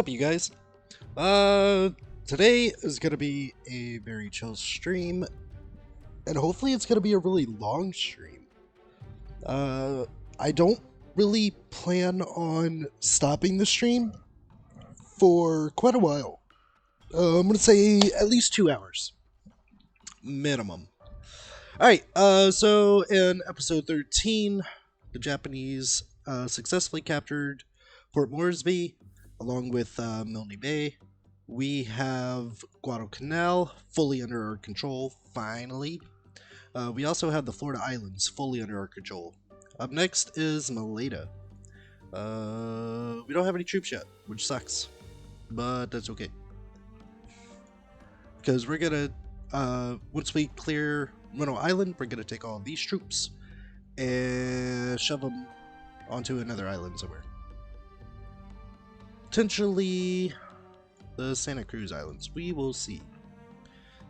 up, you guys? Uh, Today is gonna be a very chill stream, and hopefully it's gonna be a really long stream. Uh, I don't really plan on stopping the stream for quite a while. I'm gonna say at least 2 hours, minimum. Alright, so in episode 13, the Japanese successfully captured Port Moresby along with Milne Bay. We have Guadalcanal fully under our control, finally. We also have the Florida Islands fully under our control. Up next is Maleta. We don't have any troops yet, which sucks, but that's okay. Because we're gonna, once we clear Mono Island, we're gonna take all these troops and shove them onto another island somewhere. Potentially the Santa Cruz Islands. We will see.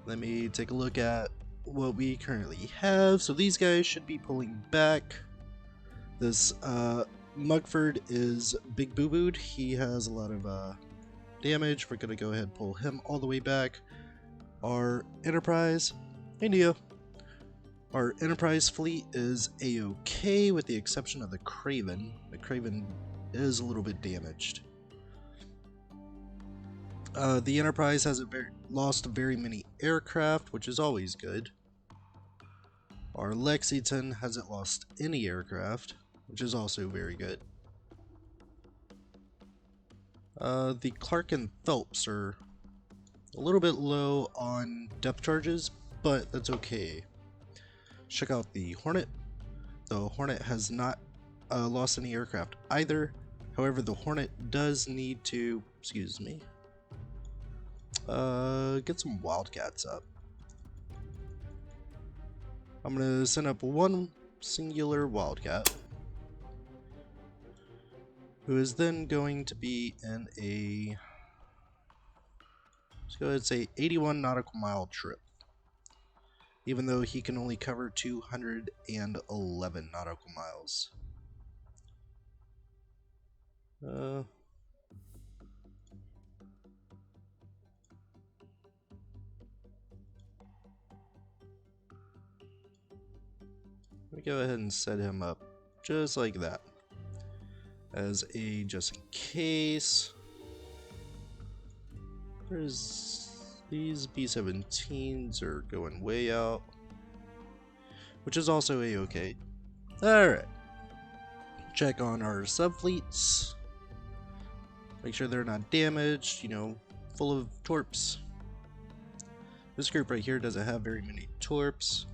Let me take a look at what we currently have. So these guys should be pulling back. This Mugford is big boo-booed. He has a lot of damage. We're gonna go ahead and pull him all the way back. Our Enterprise, India. Our Enterprise fleet is A-OK with the exception of the Craven. The Craven is a little bit damaged. The Enterprise hasn't lost very many aircraft, which is always good. Our Lexington hasn't lost any aircraft, which is also very good. The Clark and Phelps are a little bit low on depth charges, but that's okay. Check out the Hornet. The Hornet has not lost any aircraft either. However, the Hornet does need to, excuse me, get some Wildcats up. I'm gonna send up one singular Wildcat, who is then going to be in a, let's go ahead and say 81 nautical mile trip, even though he can only cover 211 nautical miles. Let me go ahead and set him up just like that, as a just in case. These B-17s are going way out, which is also a-okay. Alright. Check on our subfleets. Make sure they're not damaged, you know, full of torps. This group right here doesn't have very many torps.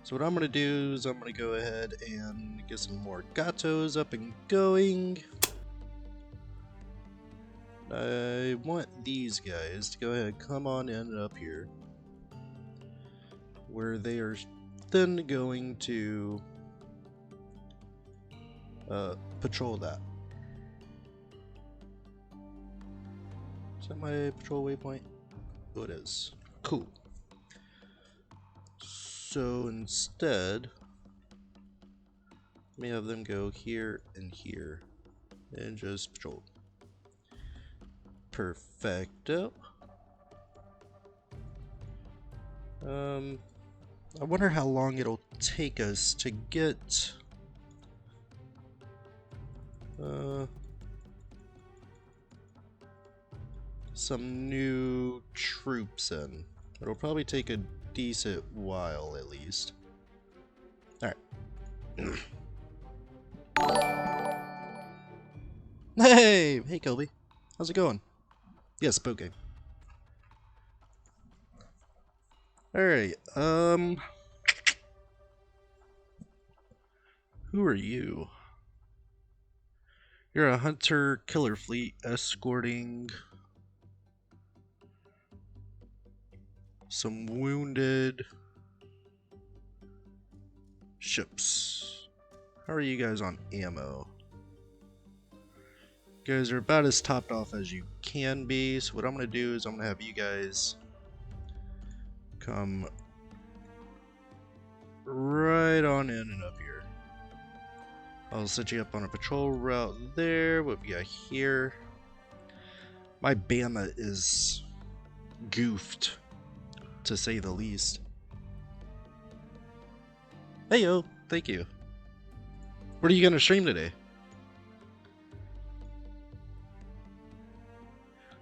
So what I'm going to do is I'm going to go ahead and get some more Gatos up and going. I want these guys to go ahead and come on in up here, where they are then going to patrol that. Is that my patrol waypoint? Oh, it is. Cool. So instead, let me have them go here and here and just patrol. Perfecto. I wonder how long it'll take us to get some new troops in. It'll probably take a decent while at least. Alright. Hey Kelby. How's it going? Yes, poke. Alright, who are you? You're a hunter killer fleet escorting some wounded ships. How are you guys on ammo? You guys are about as topped off as you can be, so what I'm going to do is I'm going to have you guys come right on in and up here. I'll set you up on a patrol route there. What we got here? My Bama is goofed, to say the least. Hey yo, thank you. What are you gonna stream today?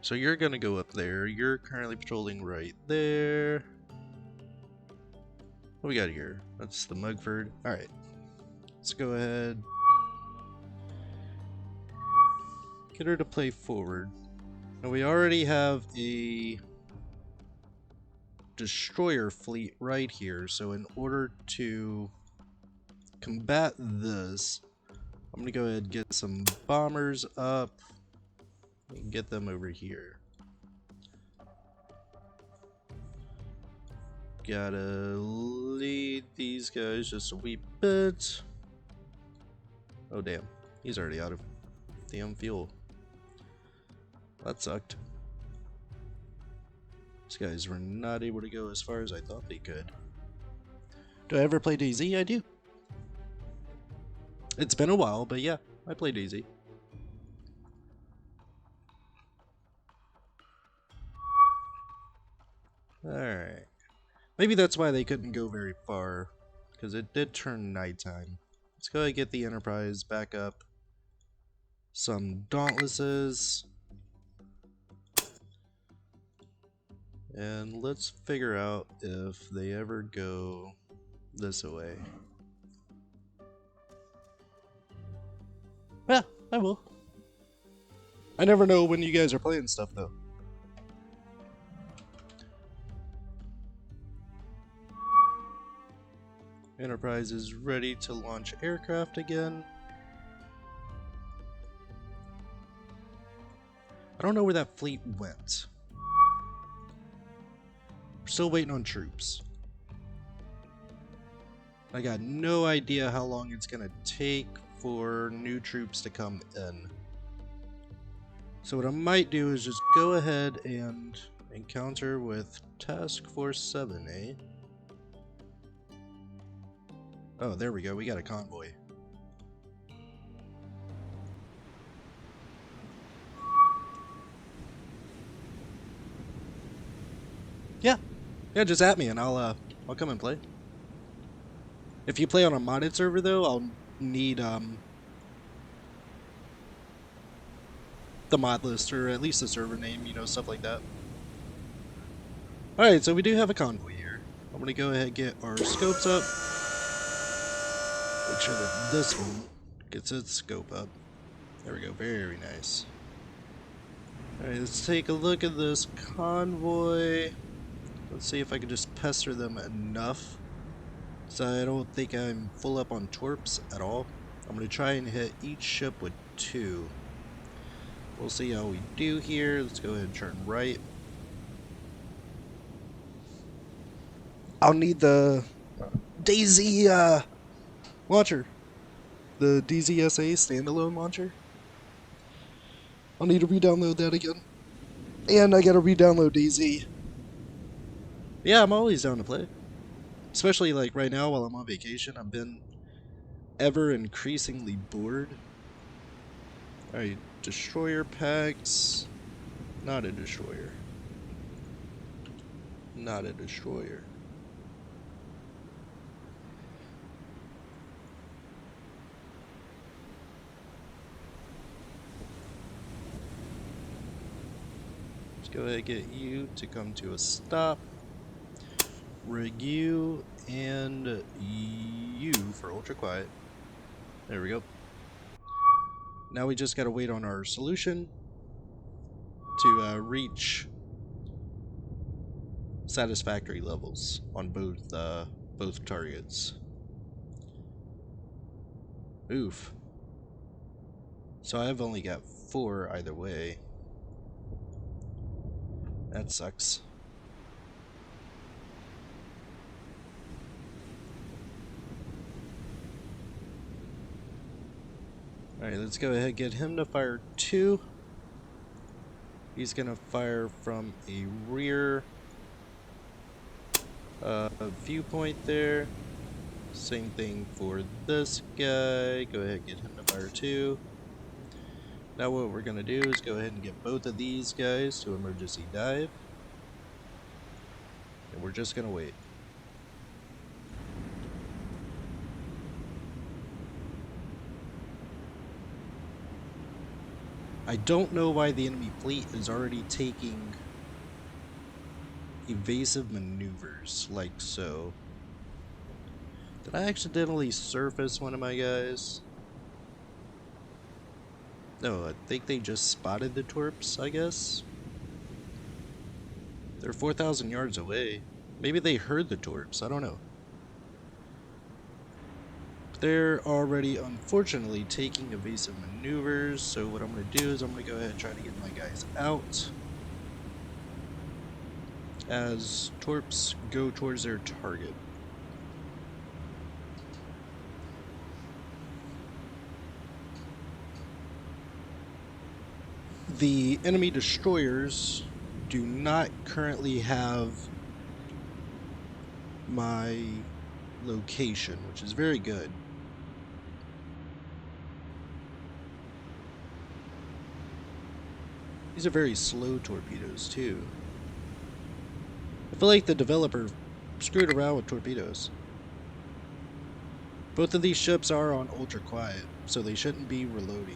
So you're gonna go up there. You're currently patrolling right there. What we got here? That's the Mugford. Alright. Let's go ahead. Get her to play forward. Now we already have a destroyer fleet right here, so in order to combat this, I'm gonna go ahead and get some bombers up and get them over here. Gotta lead these guys just a wee bit. Oh damn, he's already out of damn fuel. That sucked. These guys were not able to go as far as I thought they could. Do I ever play DayZ? I do. It's been a while, but yeah, I play DayZ. Alright. Maybe that's why they couldn't go very far, because it did turn nighttime. Let's go ahead and get the Enterprise back up. Some Dauntlesses. And let's figure out if they ever go this way. Yeah, I will. I never know when you guys are playing stuff, though. Enterprise is ready to launch aircraft again. I don't know where that fleet went. We're still waiting on troops. I got no idea how long it's gonna take for new troops to come in. So what I might do is just go ahead and encounter with Task Force 7, eh? Oh, there we go. We got a convoy. Yeah, just at me and I'll come and play. If you play on a modded server though, I'll need the mod list or at least the server name, you know, stuff like that. Alright, so we do have a convoy here. I'm gonna go ahead and get our scopes up. Make sure that this one gets its scope up. There we go, very nice. Alright, let's take a look at this convoy. Let's see if I can just pester them enough. So I don't think I'm full up on twerps at all. I'm going to try and hit each ship with 2. We'll see how we do here. Let's go ahead and turn right. I'll need the DayZ launcher. The DZSA standalone launcher. I'll need to re-download that again. And I gotta re-download DayZ. Yeah, I'm always down to play. Especially like right now while I'm on vacation. I've been ever increasingly bored. Alright, destroyer packs. Not a destroyer. Not a destroyer. Let's go ahead and get you to come to a stop. Rig you and you for ultra quiet. There we go. Now we just gotta wait on our solution to reach satisfactory levels on both targets. Oof. So I've only got 4 either way. That sucks. Alright, let's go ahead and get him to fire 2. He's gonna fire from a rear viewpoint there. Same thing for this guy. Go ahead and get him to fire 2. Now what we're going to do is go ahead and get both of these guys to emergency dive. And we're just going to wait. I don't know why the enemy fleet is already taking evasive maneuvers like so. Did I accidentally surface one of my guys? No, I think they just spotted the torps, I guess. They're 4,000 yards away. Maybe they heard the torps, I don't know. They're already, unfortunately, taking evasive maneuvers, so what I'm going to do is I'm going to go ahead and try to get my guys out as torps go towards their target. The enemy destroyers do not currently have my location, which is very good. These are very slow torpedoes too. I feel like the developer screwed around with torpedoes. Both of these ships are on ultra quiet, so they shouldn't be reloading.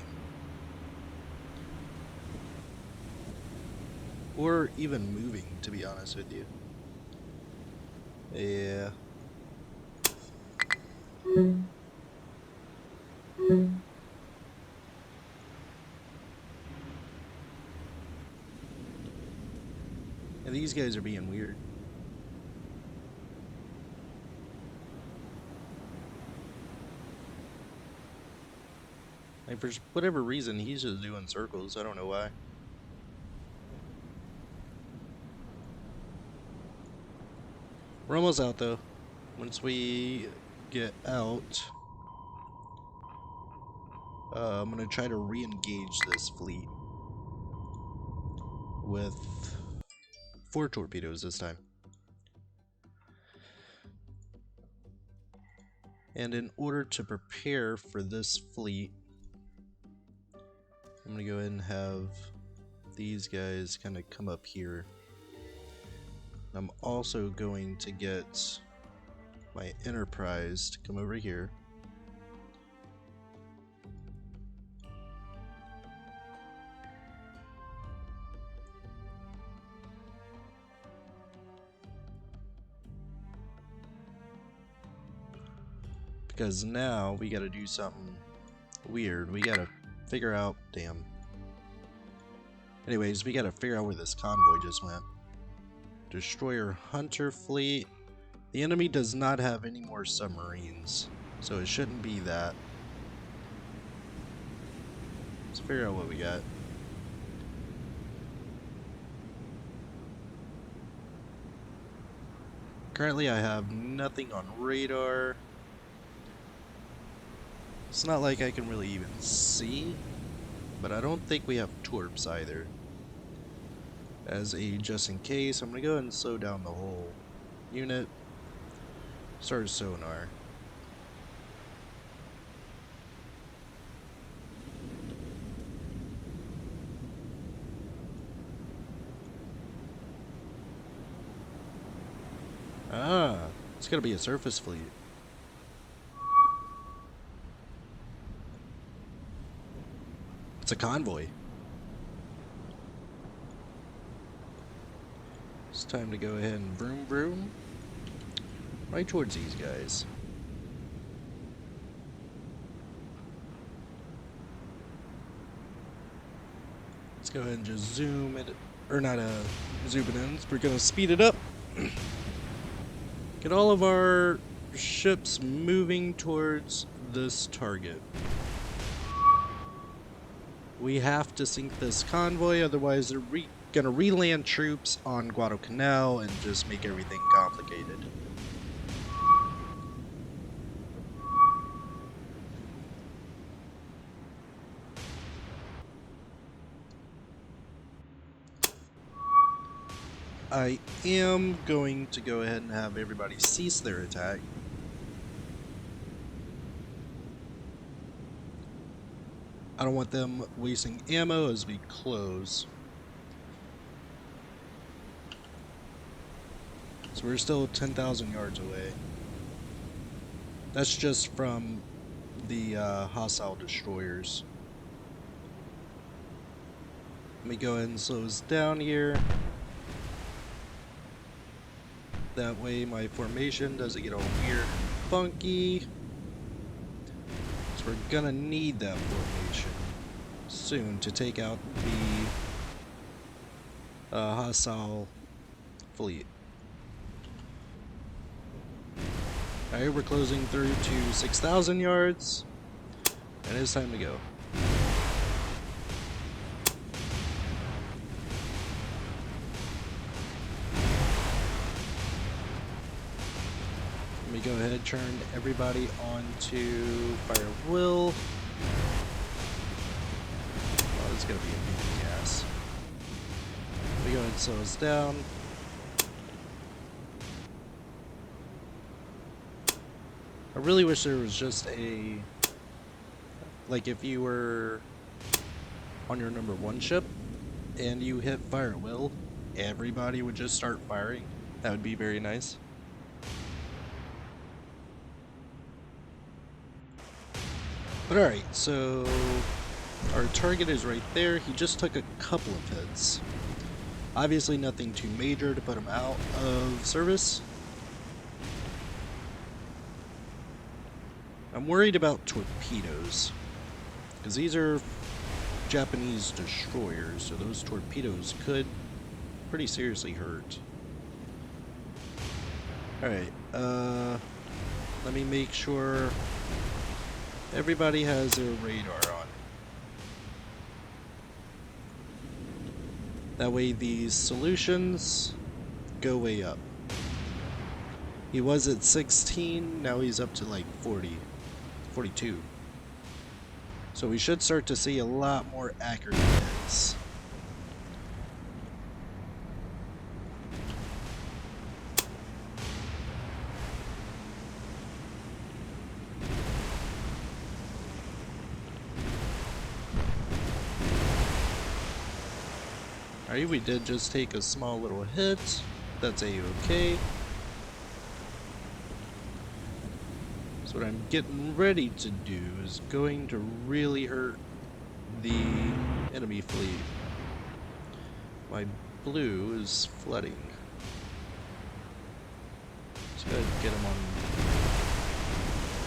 Or even moving, to be honest with you. Yeah. And these guys are being weird. Like, for whatever reason, he's just doing circles. I don't know why. We're almost out, though. Once we get out, I'm going to try to re-engage this fleet with 4 torpedoes this time. And in order to prepare for this fleet, I'm going to go ahead and have these guys kind of come up here. I'm also going to get my Enterprise to come over here. Because now we gotta do something weird. We gotta figure out, damn. Anyways, we gotta figure out where this convoy just went. Destroyer Hunter fleet. The enemy does not have any more submarines, so it shouldn't be that. Let's figure out what we got. Currently I have nothing on radar. It's not like I can really even see, but I don't think we have torps either. As a just in case, I'm going to go ahead and slow down the whole unit. Start sonar. Ah, it's going to be a surface fleet. It's a convoy. It's time to go ahead and vroom vroom right towards these guys. Let's go ahead and just zoom it, or not zoom it in. We're gonna speed it up. Get all of our ships moving towards this target. We have to sink this convoy, otherwise they're gonna re-land troops on Guadalcanal and just make everything complicated. I am going to go ahead and have everybody cease their attack. I don't want them wasting ammo as we close. So we're still 10,000 yards away. That's just from the hostile destroyers. Let me go ahead and slow us down here. That way my formation doesn't get all weird, funky. So we're gonna need that formation soon to take out the hostile fleet. Alright, we're closing through to 6,000 yards, and it's time to go. Let me go ahead and turn everybody onto Fire Will. Oh, it's gonna be a big gas. Let me go ahead and slow us down. I really wish there was just a, like if you were on your number 1 ship and you hit Fire Will, everybody would just start firing. That would be very nice. But alright, so our target is right there. He just took a couple of hits. Obviously nothing too major to put him out of service. I'm worried about torpedoes, because these are Japanese destroyers, so those torpedoes could pretty seriously hurt. Alright, let me make sure everybody has their radar on. That way these solutions go way up. He was at 16, now he's up to like 40. 42. So we should start to see a lot more accurate hits. Alright, we did just take a small little hit. That's a-okay. So what I'm getting ready to do is going to really hurt the enemy fleet. My blue is flooding. Let's go ahead and get him on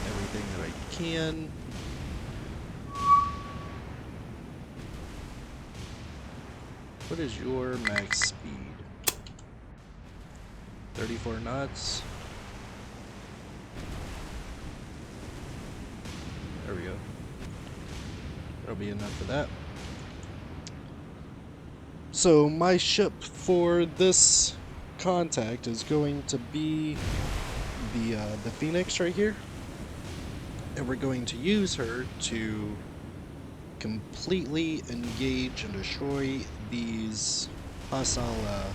everything that I can. What is your max speed? 34 knots. There we go. That'll be enough for that. So my ship for this contact is going to be the Phoenix right here, and we're going to use her to completely engage and destroy these hostile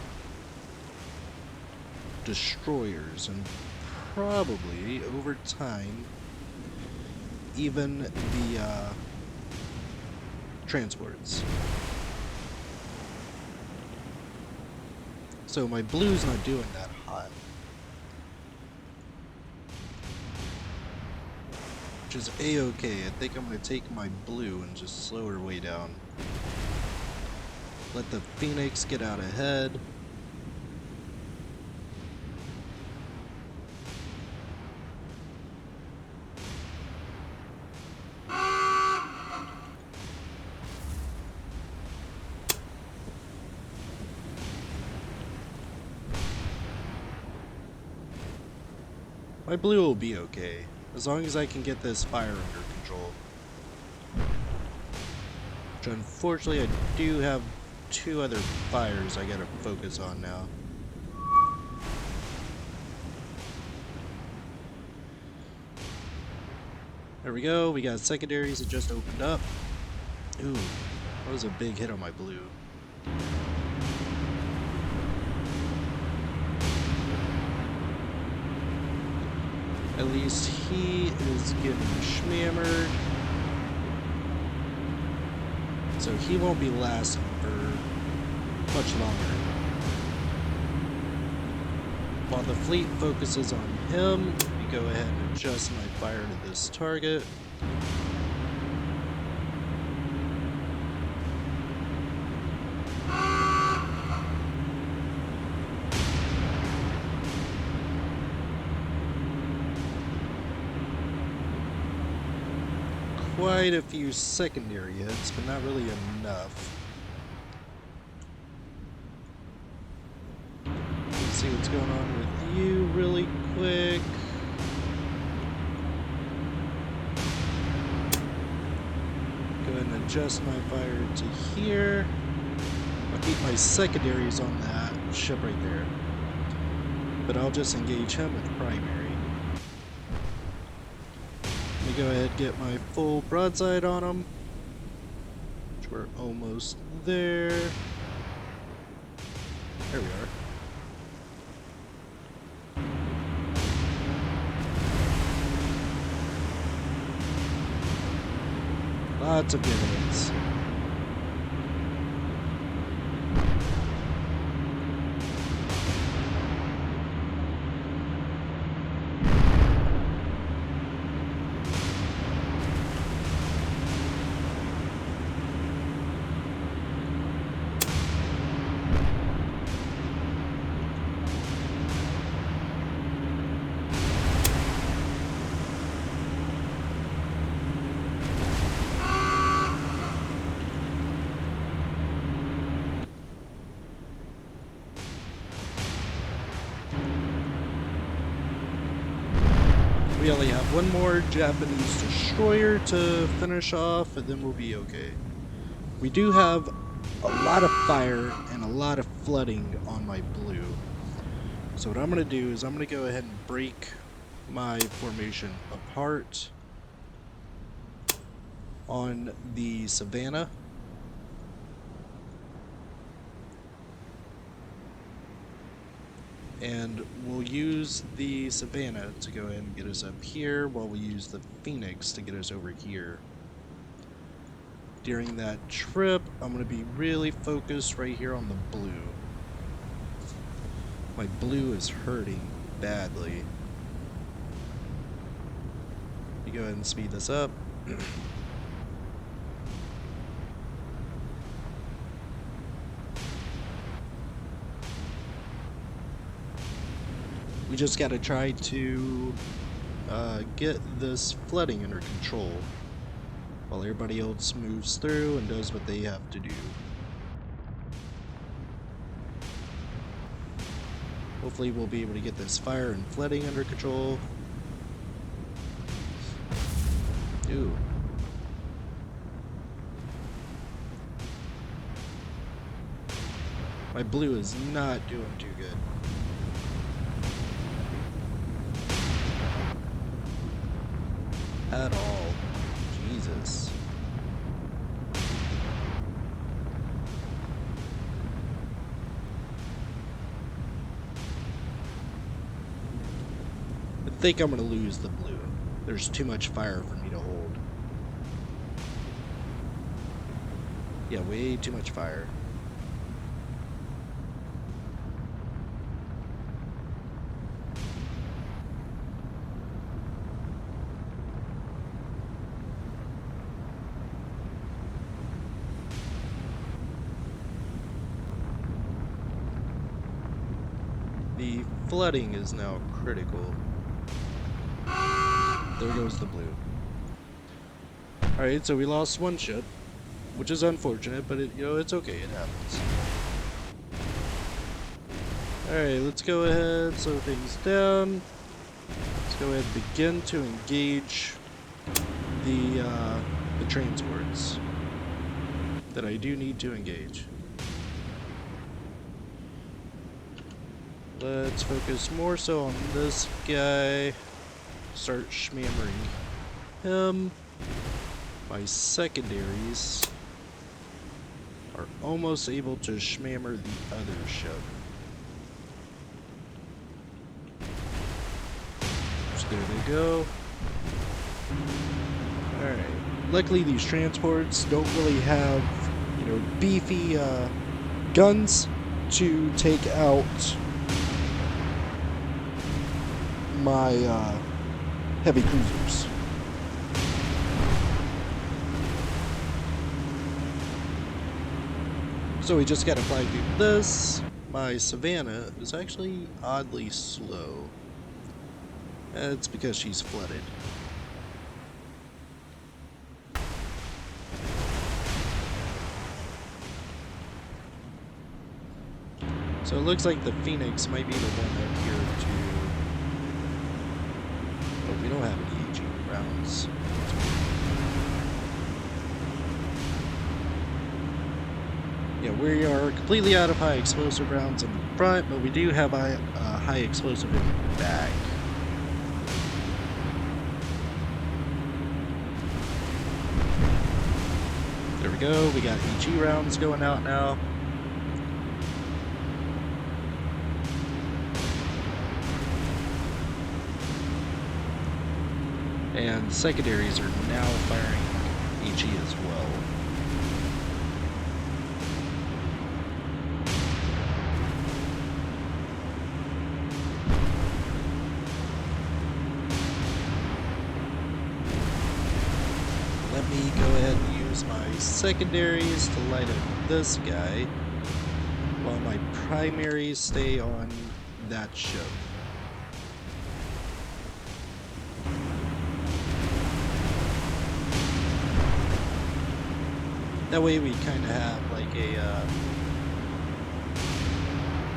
destroyers, and probably over time even the transports. So my blue's not doing that hot, which is a-okay. I think I'm going to take my blue and just slow her way down. Let the Phoenix get out ahead. My blue will be okay, as long as I can get this fire under control. Which unfortunately I do have 2 other fires I gotta focus on now. There we go, we got secondaries that just opened up. Ooh, that was a big hit on my blue. At least he is getting schmammered. So he won't be lasting for much longer. While the fleet focuses on him, we go ahead and adjust my fire to this target. Quite a few secondary hits, but not really enough. Let's see what's going on with you really quick. Go ahead and adjust my fire to here. I'll keep my secondaries on that ship right there. But I'll just engage him with primary. Let me go ahead and get my full broadside on him. Which we're almost there. There we are. Lots of good hits. We only have one more Japanese destroyer to finish off, and then we'll be okay. We do have a lot of fire and a lot of flooding on my blue. So what I'm going to do is I'm going to go ahead and break my formation apart on the Savannah. And we'll use the Savannah to go ahead and get us up here, while we use the Phoenix to get us over here. During that trip, I'm going to be really focused right here on the blue. My blue is hurting badly. Let me go ahead and speed this up. We just gotta try to get this flooding under control while everybody else moves through and does what they have to do. Hopefully we'll be able to get this fire and flooding under control. Ooh. My blue is not doing too good. At all. Jesus. I think I'm going to lose the blue. There's too much fire for me to hold. Yeah, way too much fire. The flooding is now critical. There goes the blue. Alright, so we lost one ship, which is unfortunate, but it's okay, it happens. Alright, let's go ahead, slow things down. Let's go ahead and begin to engage the transports that I do need to engage. Let's focus more so on this guy. Start schmammering him. My secondaries are almost able to schmammer the other ship. So there they go. Alright. Luckily these transports don't really have beefy guns to take out my heavy cruisers. So we just gotta fly through this. My Savannah is actually oddly slow. It's because she's flooded. So it looks like the Phoenix might be the one out here too. But we don't have any AG rounds. Yeah, we are completely out of high explosive rounds in the front, but we do have a high explosive in the back. There we go, we got AG rounds going out now. And secondaries are now firing AG as well. Let me go ahead and use my secondaries to light up this guy, while my primaries stay on that ship. That way we kind of have like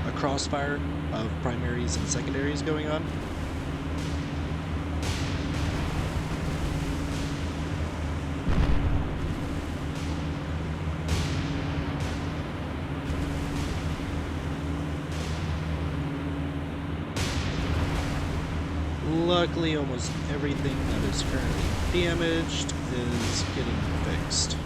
a crossfire of primaries and secondaries going on. Luckily, almost everything that is currently damaged is getting fixed.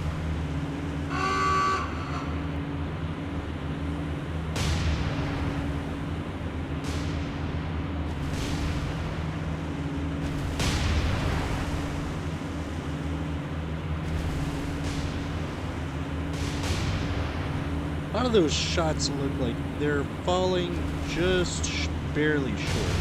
A lot of those shots look like they're falling just barely short.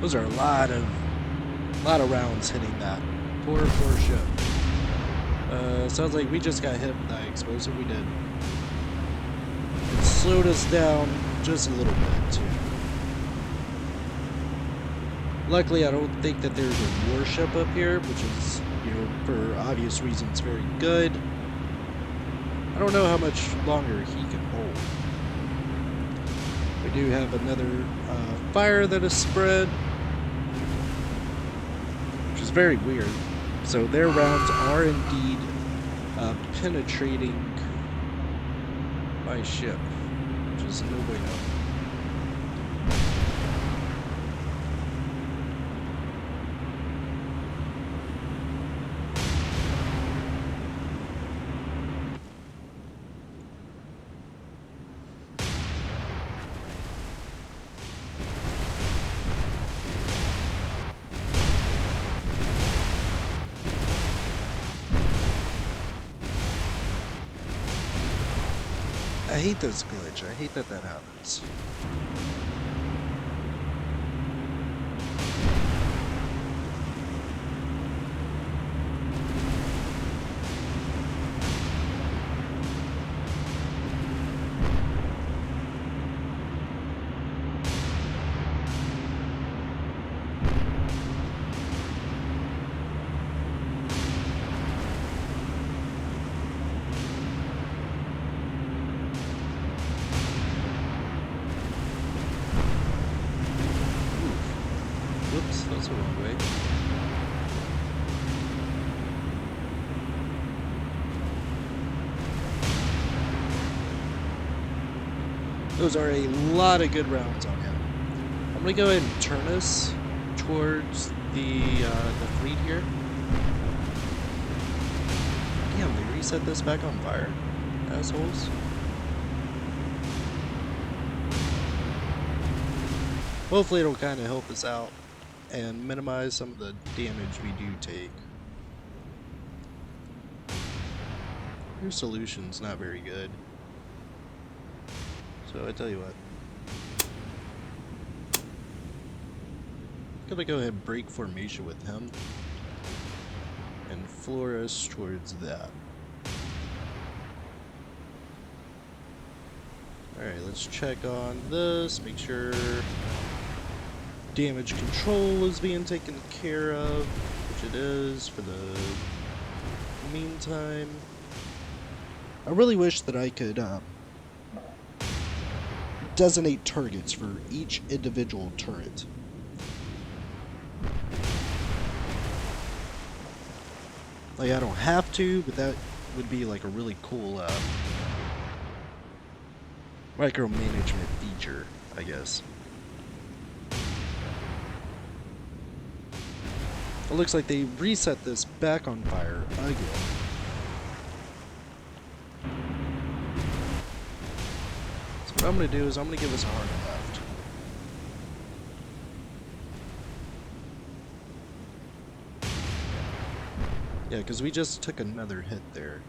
Those are a lot of rounds hitting that poor ship. Sounds like we just got hit with that explosive. We did. It slowed us down just a little bit too. Luckily, I don't think that there's a warship up here, which is, for obvious reasons, very good. I don't know how much longer he can hold. We do have another fire that is spread, which is very weird. So their rounds are indeed penetrating my ship, which is no way out. I hate this glitch. I hate that happens. Whoops, that's the wrong way. Those are a lot of good rounds on him. I'm gonna go ahead and turn us towards the fleet here. Damn, they reset this back on fire, assholes. Hopefully it'll kind of help us out and minimize some of the damage we do take. Your solution's not very good. So I tell you what. I'm gonna go ahead and break formation with him and floor us towards that. Alright, let's check on this, make sure damage control is being taken care of, which it is for the meantime. I really wish that I could designate targets for each individual turret. Like, I don't have to, but that would be like a really cool micromanagement feature, I guess. It looks like they reset this back on fire again. So what I'm going to do is I'm going to give us a hard left. Yeah, because we just took another hit there.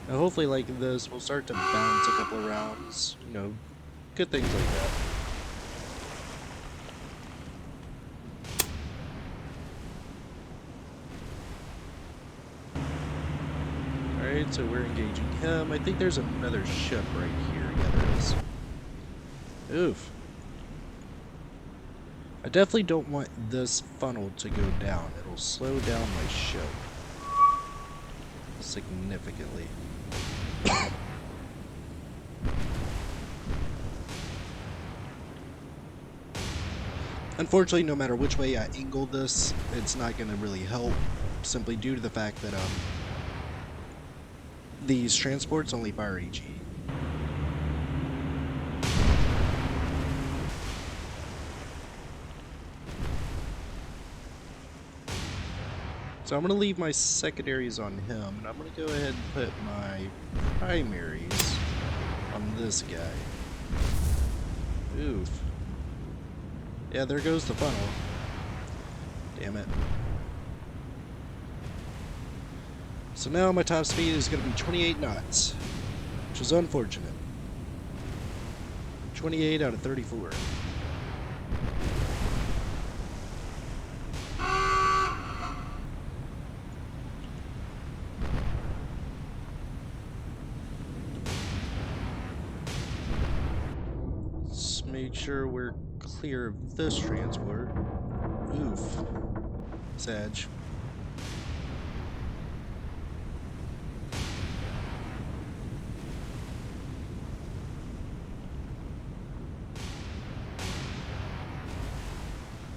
Now hopefully like this, we'll start to bounce a couple of rounds. You know, good things like that. Alright, so we're engaging him. I think there's another ship right here. Yeah, there is. Oof. I definitely don't want this funnel to go down. It'll slow down my ship significantly. Unfortunately, no matter which way I angle this, it's not going to really help, simply due to the fact that these transports only fire HE. So I'm going to leave my secondaries on him, and I'm going to go ahead and put my primaries on this guy. Oof. Yeah, there goes the funnel. Damn it. So now my top speed is going to be 28 knots, which is unfortunate. 28 out of 34. Let's make sure we're clear of this transport. Oof. Sag.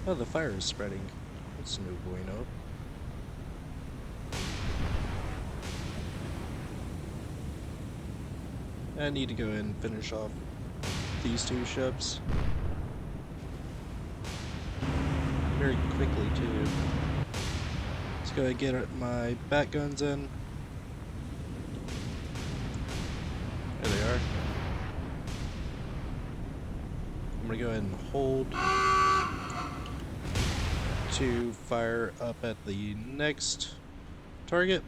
Oh, the fire is spreading. That's no bueno. I need to go ahead and finish off these two ships. Very quickly, too. Let's go ahead and get my bat guns in. There they are. I'm gonna go ahead and hold to fire up at the next target.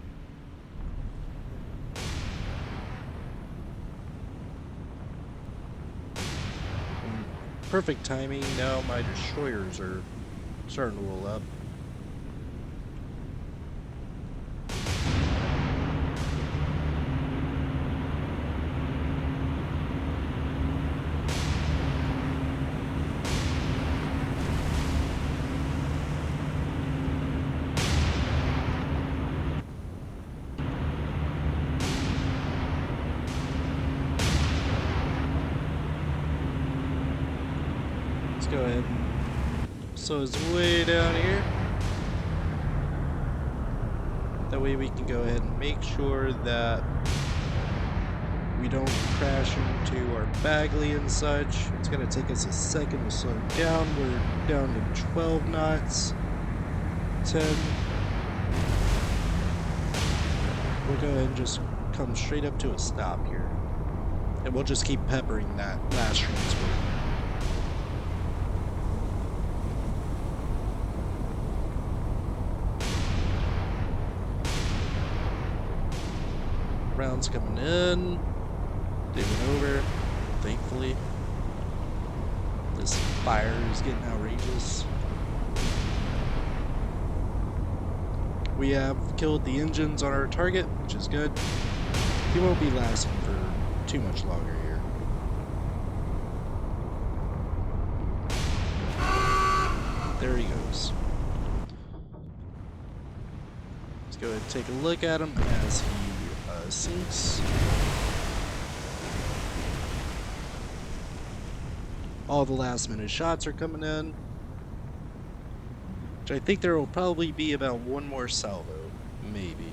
Perfect timing. Now my destroyers are starting to roll up. Let's go ahead. So it's way down here. That way we can go ahead and make sure that we don't crash into our Bagley and such. It's going to take us a second to slow down. We're down to 12 knots. 10. We'll go ahead and just come straight up to a stop here. And we'll just keep peppering that last transport. Rounds coming in. They went over, thankfully. This fire is getting outrageous. We have killed the engines on our target, which is good. He won't be lasting for too much longer here. There he goes. Let's go ahead and take a look at him as he sinks. All the last minute shots are coming in. Which I think there will probably be about one more salvo, maybe.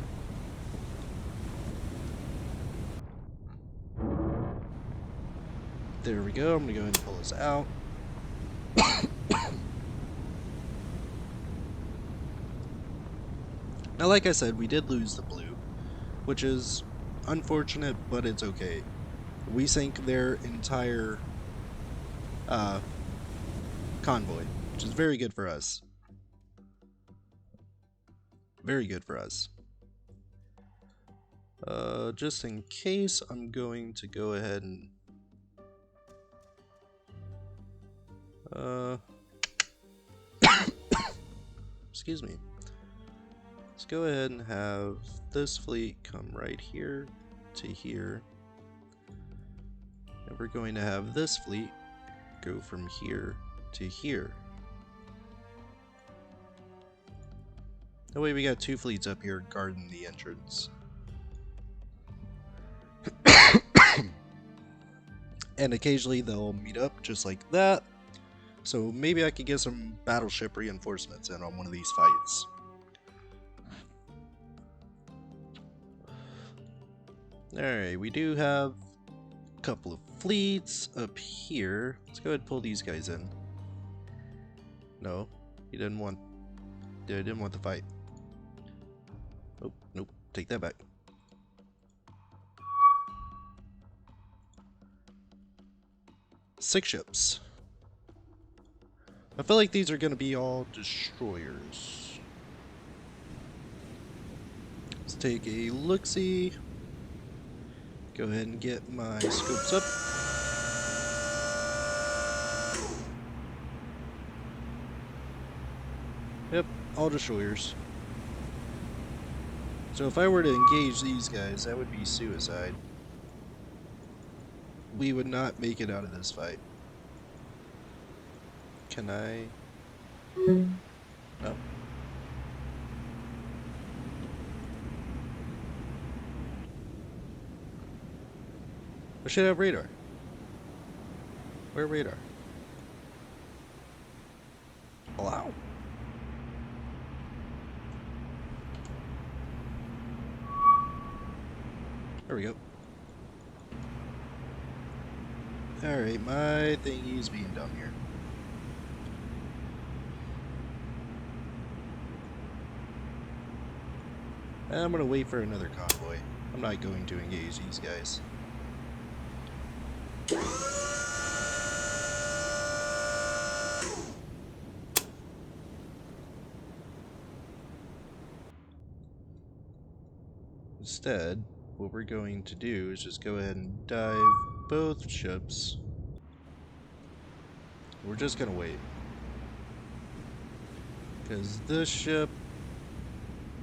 There we go. I'm gonna go ahead and pull this out. Now, like I said, we did lose the blue, which is unfortunate, but it's okay. We sank their entire convoy, which is very good for us. Very good for us. Just in case, I'm going to go ahead and excuse me. Let's go ahead and have this fleet come right here to here. And we're going to have this fleet go from here to here. That way we got two fleets up here guarding the entrance. And occasionally they'll meet up just like that. So maybe I could get some battleship reinforcements in on one of these fights. Alright, we do have a couple of fleets up here. Let's go ahead and pull these guys in. No, he didn't want the fight. Oh, nope, take that back. Six ships. I feel like these are going to be all destroyers. Let's take a look-see. Go ahead and get my scopes up. Yep, all destroyers. So if I were to engage these guys, that would be suicide. We would not make it out of this fight. Can I? No. I should have radar. Where radar? Wow. There we go. Alright, my thingy's being done here. I'm gonna wait for another convoy. I'm not going to engage these guys. Instead, what we're going to do is just go ahead and dive both ships. We're just gonna wait. Because this ship,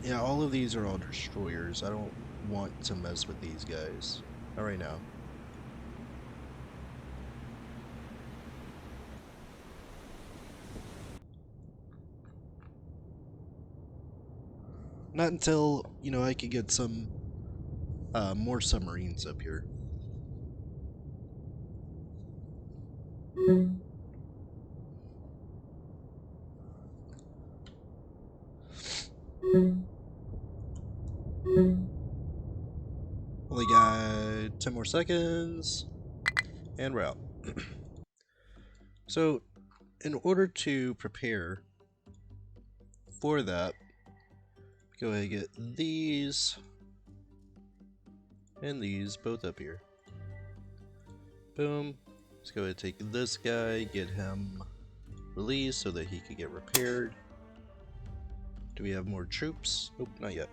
yeah, all of these are all destroyers. I don't want to mess with these guys. Not right now. Not until, you know, I could get some more submarines up here. Only got 10 more seconds, and we're out. So, in order to prepare for that, go ahead and get these and these both up here. Boom. Let's go ahead and take this guy, get him released so that he could get repaired. Do we have more troops? Nope, not yet.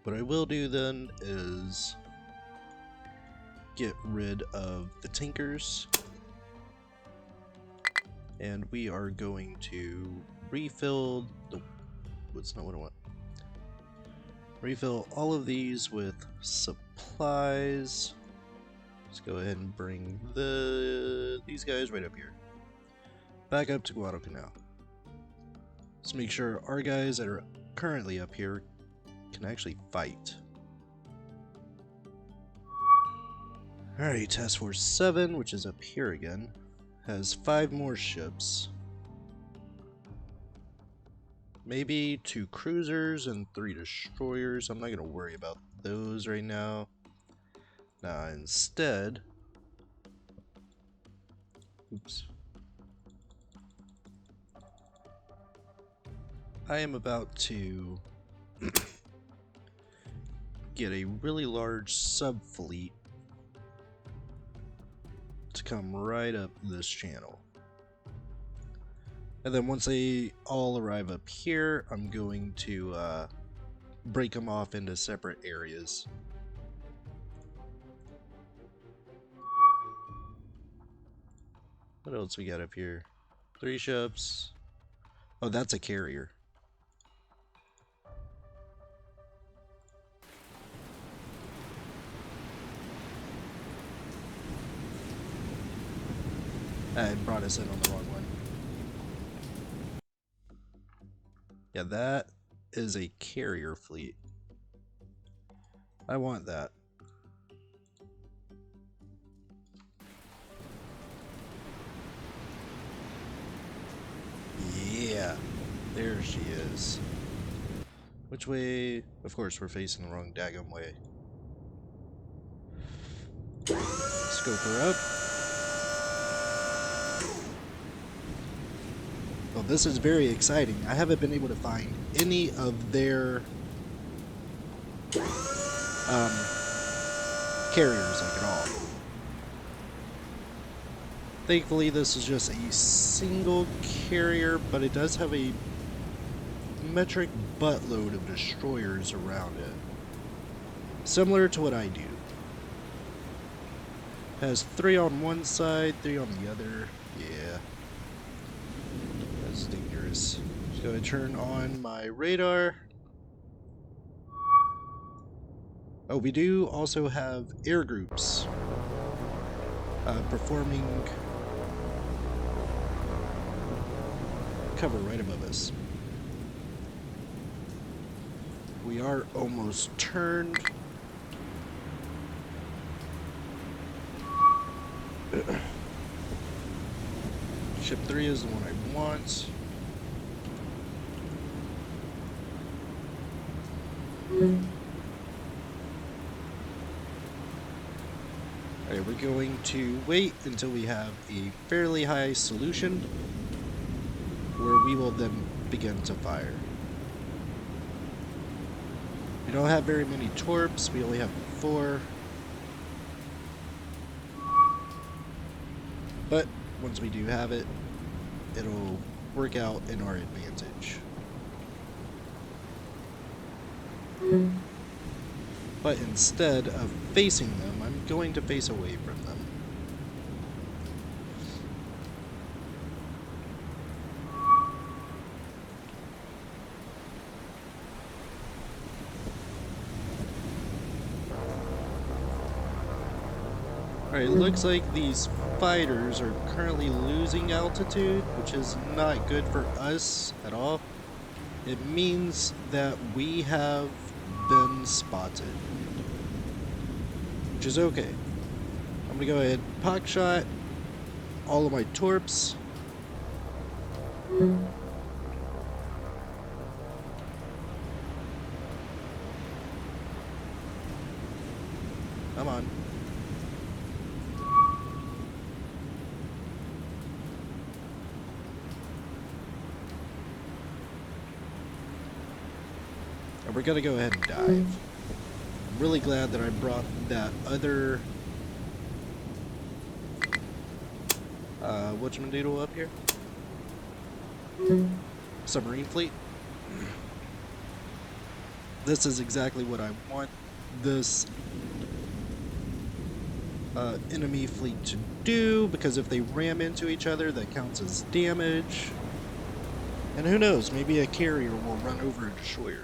What I will do then is get rid of the Tinkers. And we are going to refill the... That's not what I want. Refill all of these with supplies. Let's go ahead and bring these guys right up here. Back up to Guadalcanal. Let's make sure our guys that are currently up here can actually fight. Alright, Task Force 7, which is up here again, has 5 more ships. Maybe 2 cruisers and 3 destroyers. I'm not going to worry about those right now. Now, instead... Oops. I am about to get a really large sub-fleet to come right up this channel. And then once they all arrive up here, I'm going to break them off into separate areas. What else we got up here? 3 ships. Oh, that's a carrier. I brought us in on the wrong one. Yeah, that is a carrier fleet. I want that. Yeah, there she is. Which way? Of course, we're facing the wrong daggum way. Scope her up. Well, this is very exciting. I haven't been able to find any of their carriers like at all. Thankfully, this is just a single carrier, but it does have a metric buttload of destroyers around it. Similar to what I do. Has 3 on one side, 3 on the other. Yeah. That's dangerous. Just gonna turn on my radar. Oh, we do also have air groups performing cover right above us. We are almost turned. Ship 3 is the one I want. Alright, we're going to wait until we have a fairly high solution, where we will then begin to fire. We don't have very many torps, we only have 4. But once we do have it, it'll work out in our advantage. But instead of facing them, I'm going to face away from them. Alright, it looks like these fighters are currently losing altitude, which is not good for us at all. It means that we have been spotted, which is okay. I'm gonna go ahead and pock shot all of my torps. Come on. And we're gonna go ahead and dive. I'm really glad that I brought that other whatchamadoodle up here. Submarine fleet. This is exactly what I want this enemy fleet to do, because if they ram into each other, that counts as damage. And who knows, maybe a carrier will run over a destroyer.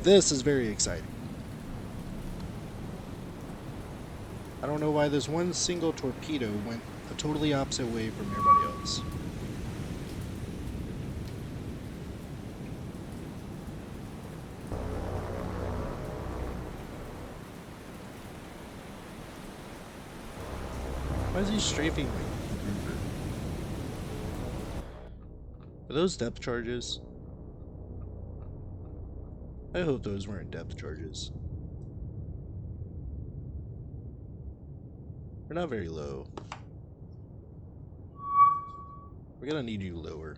This is very exciting. I don't know why this one single torpedo went a totally opposite way from everybody else. Why is he strafing me? Are those depth charges? I hope those weren't depth charges. They're not very low. We're gonna need you lower.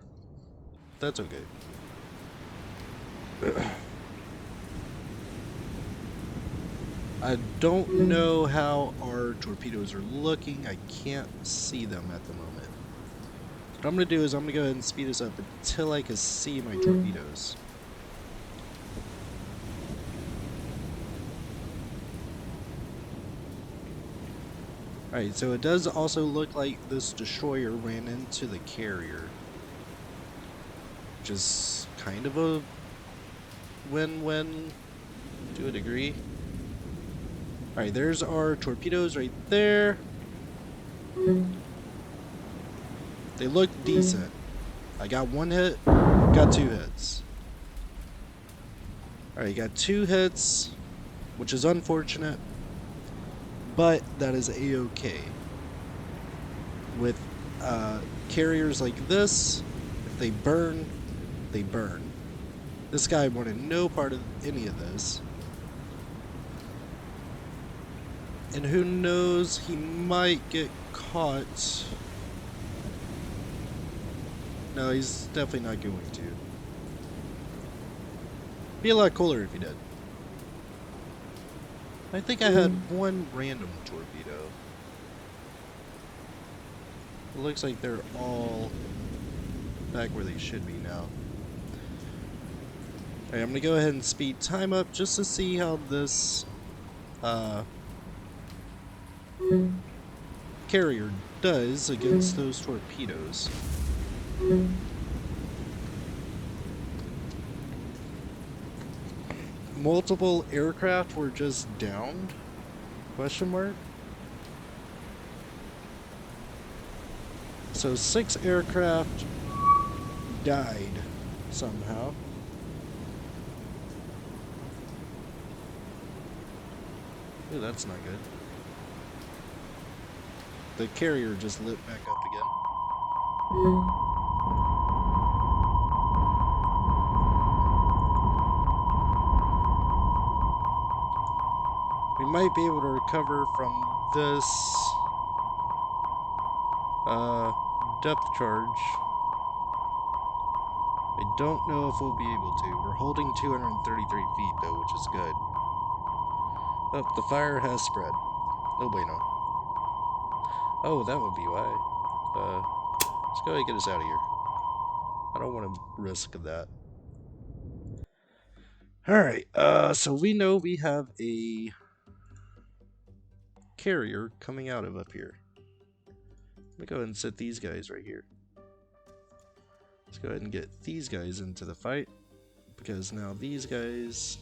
That's okay. I don't know how our torpedoes are looking. I can't see them at the moment. What I'm gonna do is I'm gonna go ahead and speed this up until I can see my torpedoes. Alright, so it does also look like this destroyer ran into the carrier. Which is kind of a win-win to a degree. Alright, there's our torpedoes right there. They look decent. I got one hit, got two hits. Alright, got two hits, which is unfortunate. But that is a-okay. With carriers like this, if they burn, they burn. This guy wanted no part of any of this. And who knows, he might get caught. No, he's definitely not going to. Be a lot cooler if he did. I think I had one random torpedo. It looks like they're all back where they should be now. Alright, I'm gonna go ahead and speed time up just to see how this carrier does against those torpedoes. Multiple aircraft were just downed? Question mark? So 6 aircraft died somehow. Ooh, that's not good. The carrier just lit back up again. We might be able to recover from this depth charge. I don't know if we'll be able to. We're holding 233 feet though, which is good. Oh, the fire has spread. No bueno. Oh, that would be why. Let's go ahead and get us out of here. I don't want to risk that. Alright, so we know we have a carrier coming out of up here. Let me go ahead and set these guys right here. Let's go ahead and get these guys into the fight, because now these guys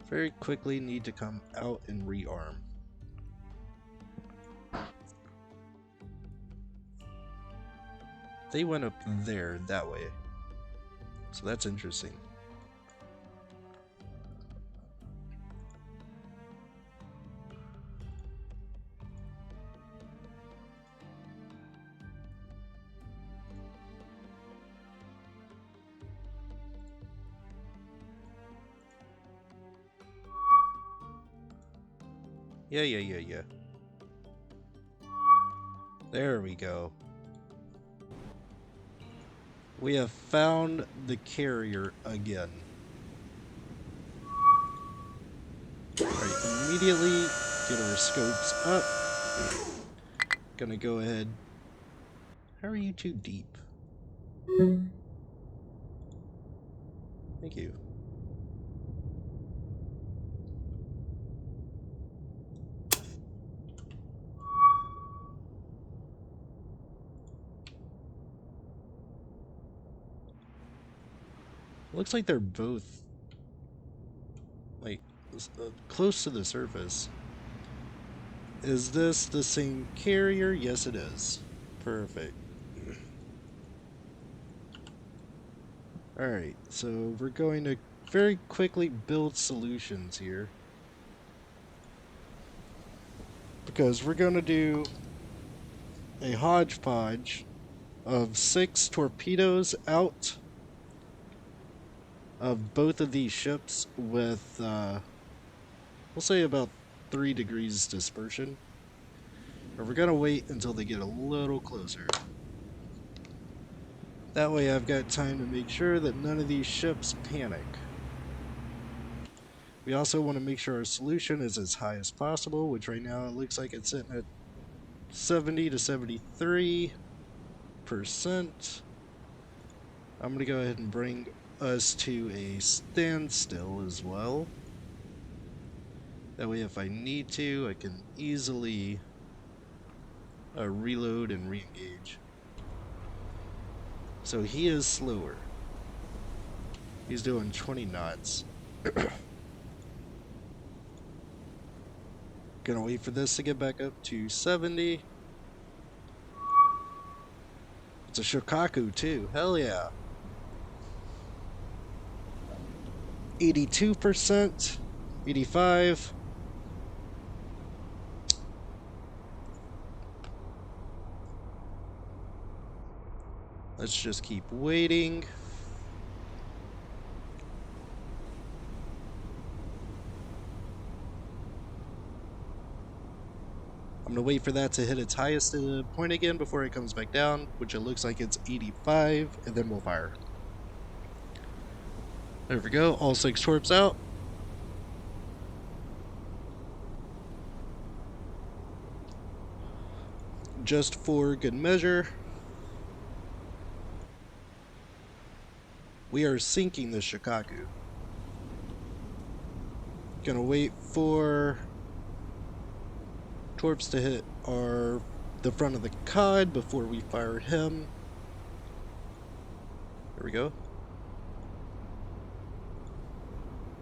very quickly need to come out and rearm. They went up there that way, so that's interesting. Yeah. There we go. We have found the carrier again. Alright, immediately get our scopes up. Gonna go ahead. How are you too deep? Thank you. Looks like they're both like close to the surface. Is this the same carrier? Yes, it is. Perfect. Alright, so we're going to very quickly build solutions here. Because we're going to do a hodgepodge of 6 torpedoes out of both of these ships with, we'll say about 3 degrees dispersion. But we're going to wait until they get a little closer. That way I've got time to make sure that none of these ships panic. We also want to make sure our solution is as high as possible, which right now it looks like it's sitting at 70 to 73%. I'm going to go ahead and bring us to a standstill as well. That way if I need to, I can easily reload and re-engage. So he is slower. He's doing 20 knots. Gonna wait for this to get back up to 70. It's a Shokaku too. Hell yeah. 82%. 85. Let's just keep waiting. I'm going to wait for that to hit its highest point again before it comes back down, which it looks like it's 85, and then we'll fire. There we go, all 6 torps out. Just for good measure, we are sinking the Shokaku. Gonna wait for torps to hit the front of the cod before we fire him. There we go.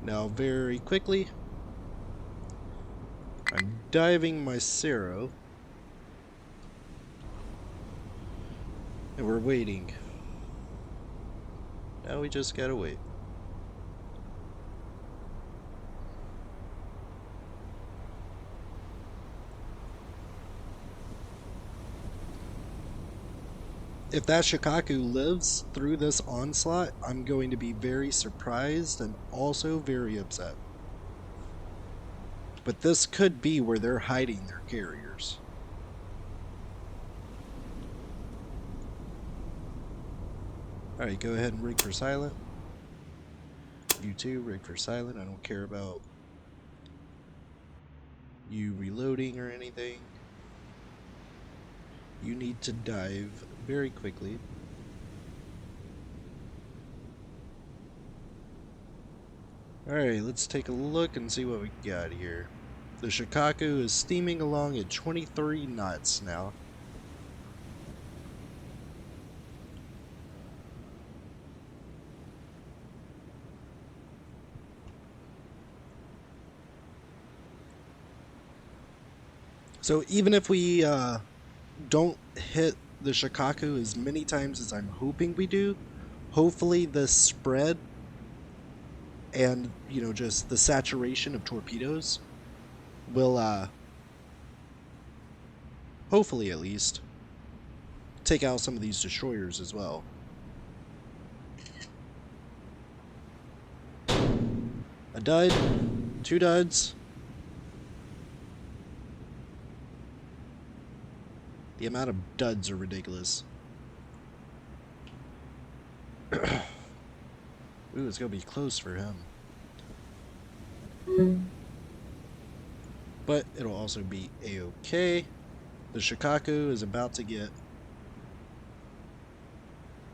Now very quickly, I'm diving my Cero. And we're waiting. Now we just gotta wait. If that Shokaku lives through this onslaught, I'm going to be very surprised and also very upset. But this could be where they're hiding their carriers. Alright, go ahead and rig for silent. You too, rig for silent. I don't care about you reloading or anything. You need to dive very quickly. Alright, let's take a look and see what we got here. The Shokaku is steaming along at 23 knots now. So even if we don't hit the Shokaku as many times as I'm hoping we do, hopefully the spread and, you know, just the saturation of torpedoes will, hopefully at least, take out some of these destroyers as well. A dud, 2 duds. The amount of duds are ridiculous. Ooh, it's gonna be close for him. But it'll also be a-okay. The Shikaku is about to get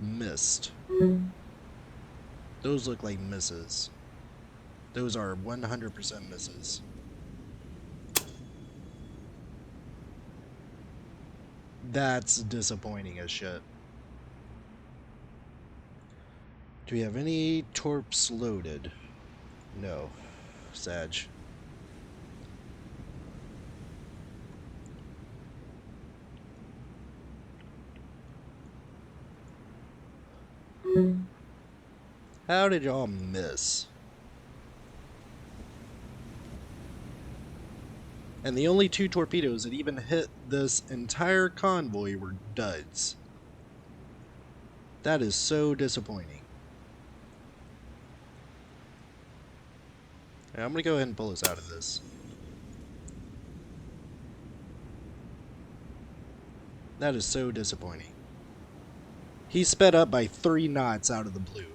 missed. Those look like misses. Those are 100% misses. That's disappointing as shit. Do we have any torps loaded? No. Sag. How did y'all miss? And the only 2 torpedoes that even hit this entire convoy were duds. That is so disappointing. Right, I'm gonna go ahead and pull us out of this. That is so disappointing. He sped up by 3 knots out of the blue.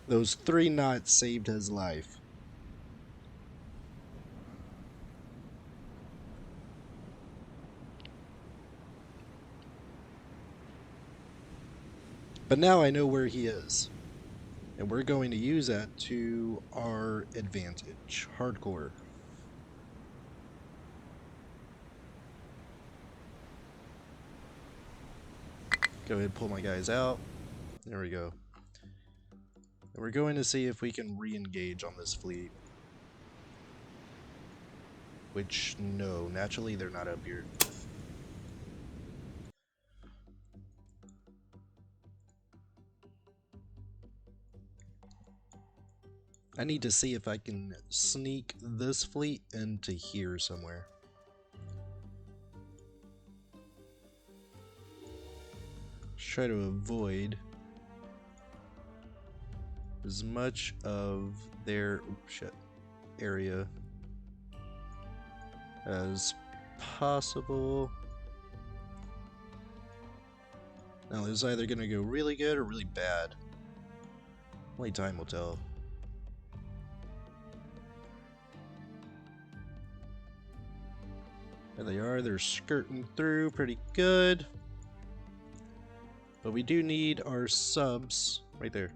Those 3 knots saved his life. But now I know where he is. And we're going to use that to our advantage. Hardcore. Go ahead and pull my guys out. There we go. And we're going to see if we can re-engage on this fleet. Which, no, naturally they're not up here. I need to see if I can sneak this fleet into here somewhere. Let's try to avoid as much of their area as possible. Now, it's either going to go really good or really bad. Only time will tell. There they are. They're skirting through pretty good. But we do need our subs right there.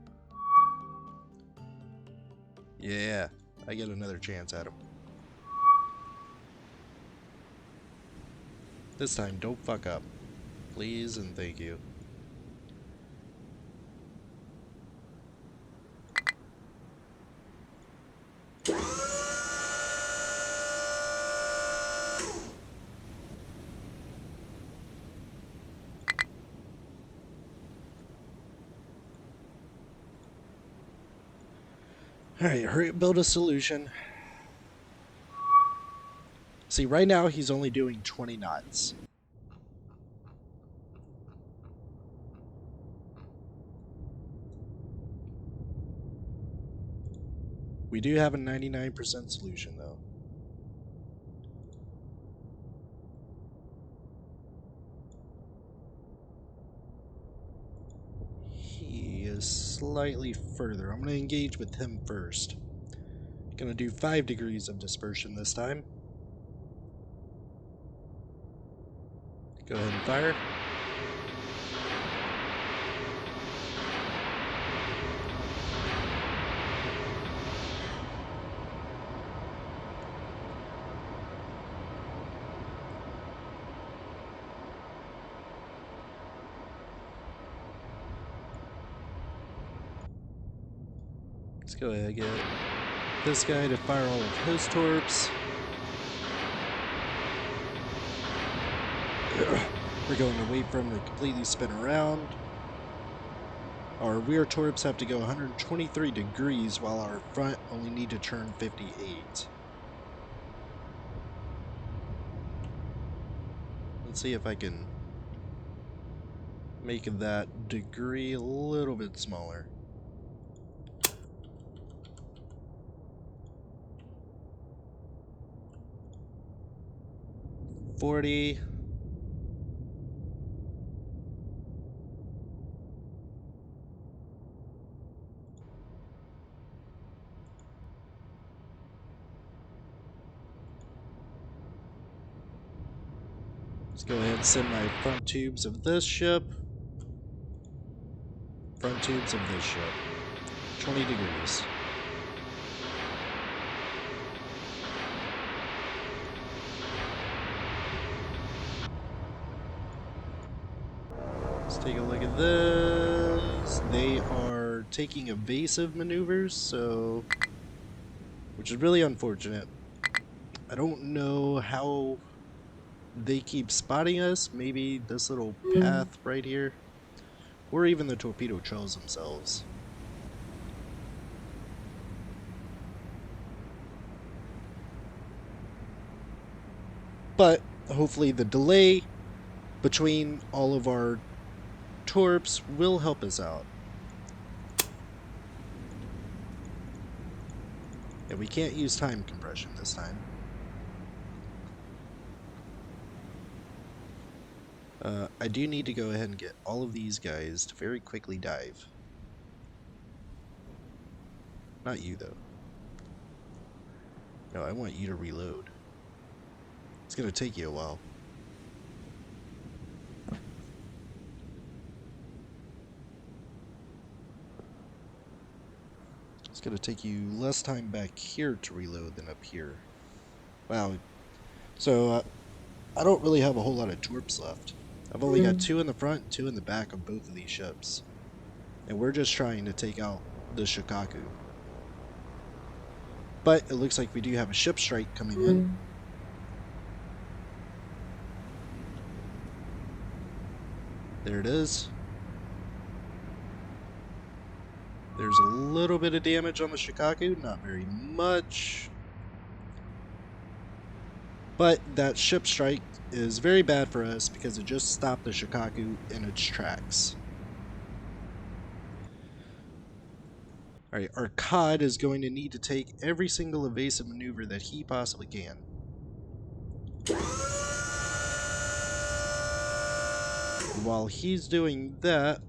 Yeah, I get another chance at him. This time, don't fuck up. Please and thank you. Alright, hurry up, build a solution. See, right now he's only doing 20 knots. We do have a 99% solution, though. He is slightly further. I'm going to engage with him first. Going to do 5 degrees of dispersion this time. Go ahead and fire. Let's go ahead and get this guy to fire all of his torps. We're going to wait for him to completely spin around. Our rear torps have to go 123 degrees while our front only need to turn 58. Let's see if I can make that degree a little bit smaller. 40. Let's go ahead and send my front tubes of this ship. Front tubes of this ship. 20 degrees. Let's take a look at this. They are taking evasive maneuvers, so... which is really unfortunate. I don't know how they keep spotting us. Maybe this little path right here. Or even the torpedo trails themselves. But hopefully the delay between all of our torps will help us out. And we can't use time compression this time. I do need to go ahead and get all of these guys to very quickly dive. Not you, though. No, I want you to reload. It's gonna take you a while. It's gonna take you less time back here to reload than up here. Wow. So, I don't really have a whole lot of torps left. I've only got 2 in the front, 2 in the back of both of these ships. And we're just trying to take out the Shikaku. But it looks like we do have a ship strike coming in. There it is. There's a little bit of damage on the Shikaku, not very much. But that ship strike is very bad for us because it just stopped the Shikaku in its tracks. Alright, our COD is going to need to take every single evasive maneuver that he possibly can. While he's doing that,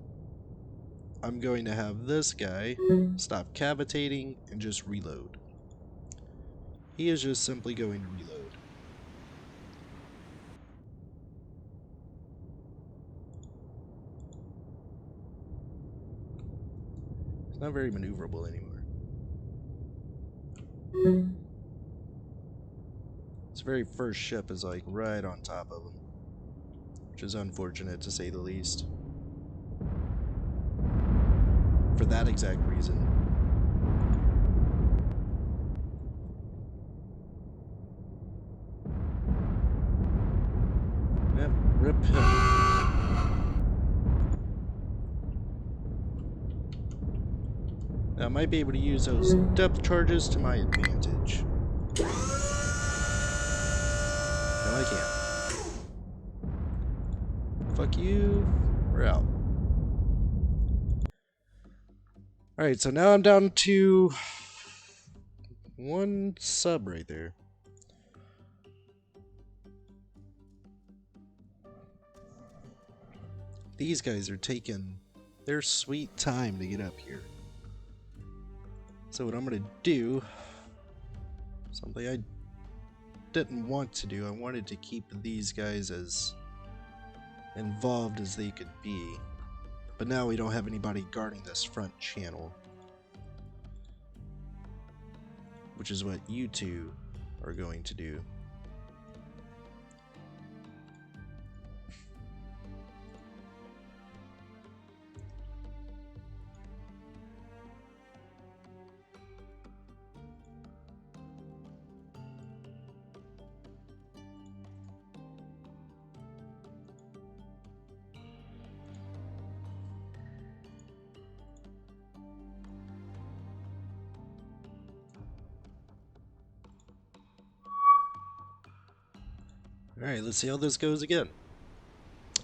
I'm going to have this guy stop cavitating and just reload. He is just simply going to reload. It's not very maneuverable anymore. His very first ship is like right on top of him, which is unfortunate to say the least. For that exact reason. Yep, rip him. Now I might be able to use those depth charges to my advantage. No, I can't. Fuck you. We're out. Alright, so now I'm down to 1 sub right there. These guys are taking their sweet time to get up here. So what I'm going to do, something I didn't want to do, I wanted to keep these guys as involved as they could be. But now we don't have anybody guarding this front channel. Which is what you two are going to do. Alright, let's see how this goes again.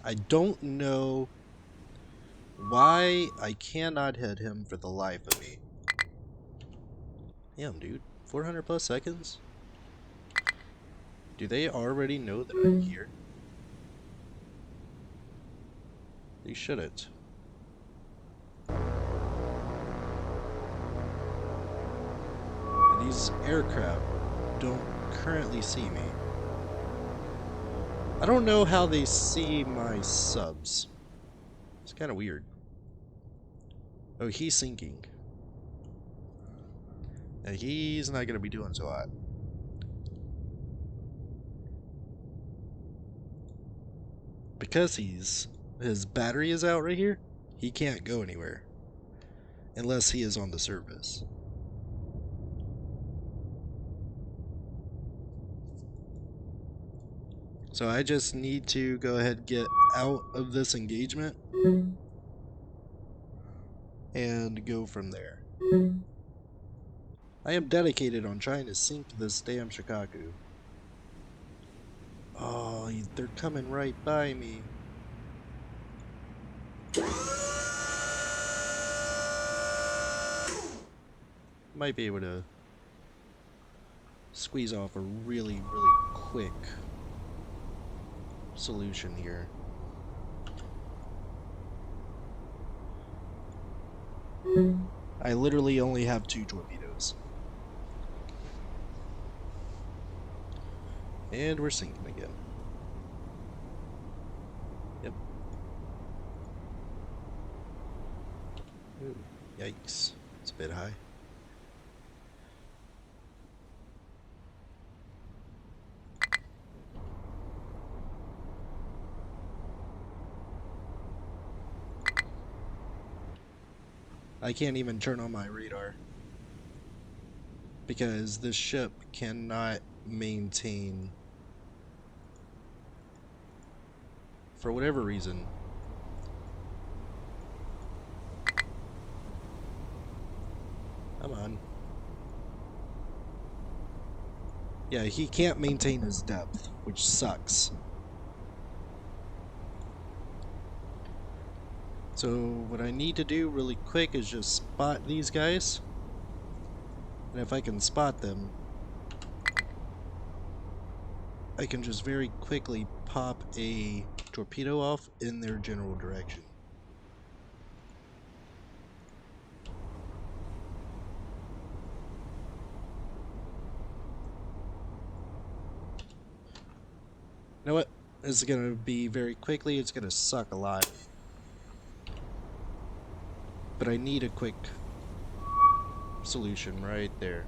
I don't know why I cannot hit him for the life of me. Damn, dude. 400 plus seconds? Do they already know that I'm here? They shouldn't. These aircraft don't currently see me. I don't know how they see my subs. It's kind of weird. Oh, he's sinking. And he's not going to be doing so hot. Because his battery is out right here, he can't go anywhere. Unless he is on the surface. So I just need to go ahead and get out of this engagement and go from there. I am dedicated on trying to sink this damn Shikaku. Oh, they're coming right by me. Might be able to squeeze off a really, really quick solution here. I literally only have 2 torpedoes. And we're sinking again. Yep. Ooh, yikes. It's a bit high. I can't even turn on my radar because this ship cannot maintain, for whatever reason. Come on. Yeah, he can't maintain his depth, which sucks. So what I need to do really quick is just spot these guys. And if I can spot them, I can just very quickly pop a torpedo off in their general direction. You know what? This is going to be very quickly. It's going to suck a lot. But I need a quick solution right there.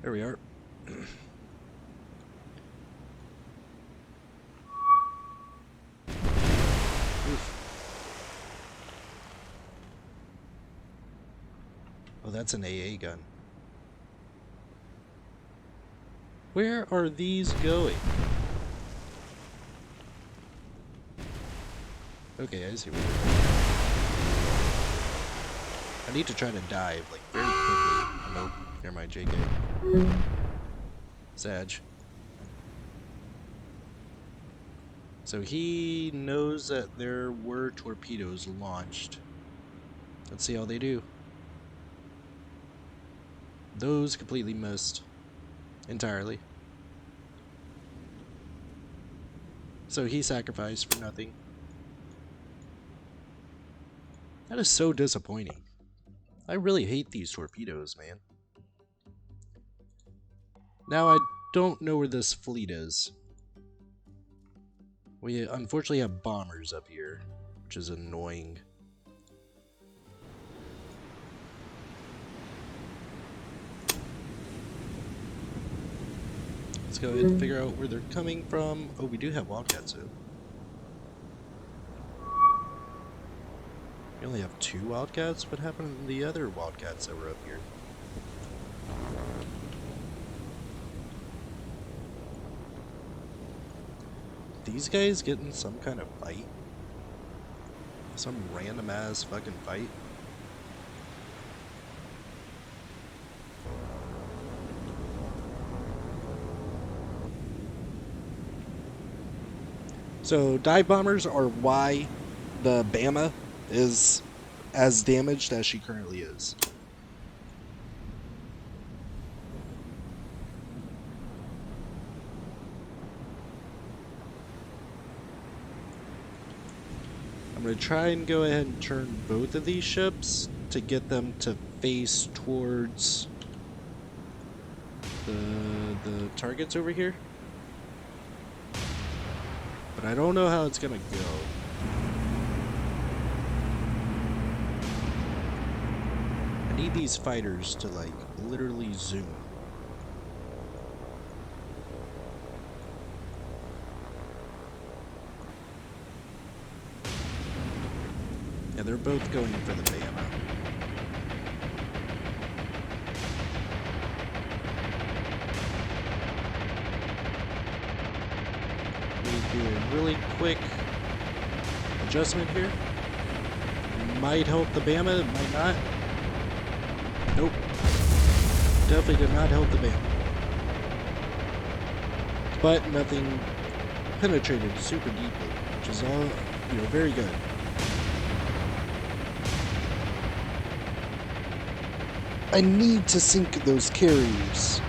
There we are. Oh, that's an AA gun. Where are these going? Okay, I see where they're going. I need to try to dive, like, very quickly. Oh, nope. Never mind, JK. Sag. So he knows that there were torpedoes launched. Let's see how they do. Those completely missed. Entirely. So he sacrificed for nothing. That is so disappointing. I really hate these torpedoes, man. Now I don't know where this fleet is. We unfortunately have bombers up here, which is annoying. Let's go ahead and figure out where they're coming from. Oh, we do have Wildcats, though. We only have 2 Wildcats? What happened to the other Wildcats that were up here? These guys getting some kind of fight? Some random ass fucking fight? So dive bombers are why the Bama is as damaged as she currently is. I'm going to try and go ahead and turn both of these ships to get them to face towards the targets over here. But I don't know how it's going to go. I need these fighters to, like, literally zoom. Yeah, they're both going for the Bama. We do a really quick adjustment here. Might help the Bama, might not. Nope. Definitely did not help the Bama. But nothing penetrated super deeply, which is all, very good. I need to sink those carriers.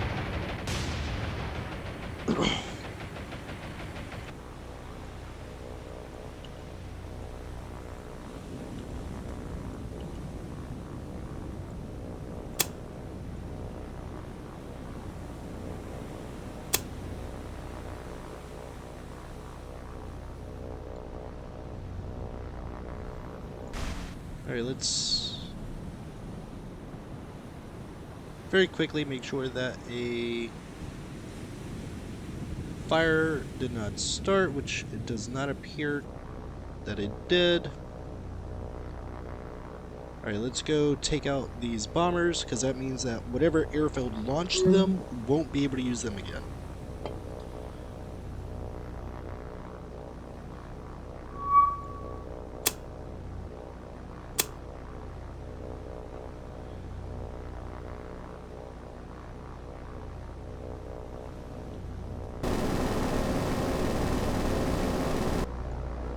Alright, let's very quickly make sure that a fire did not start, which it does not appear that it did. Alright, let's go take out these bombers, because that means that whatever airfield launched them won't be able to use them again.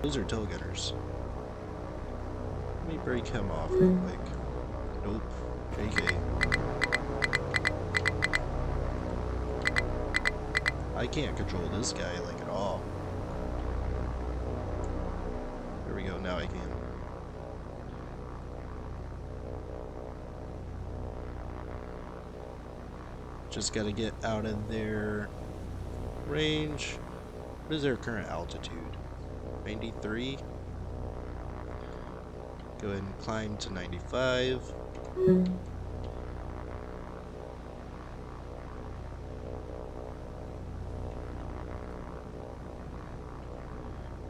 Those are tail gunners. Let me break him off real quick. Nope. JK. I can't control this guy, like, at all. There we go, now I can. Just gotta get out of their range. What is their current altitude? 93. Go ahead and climb to 95.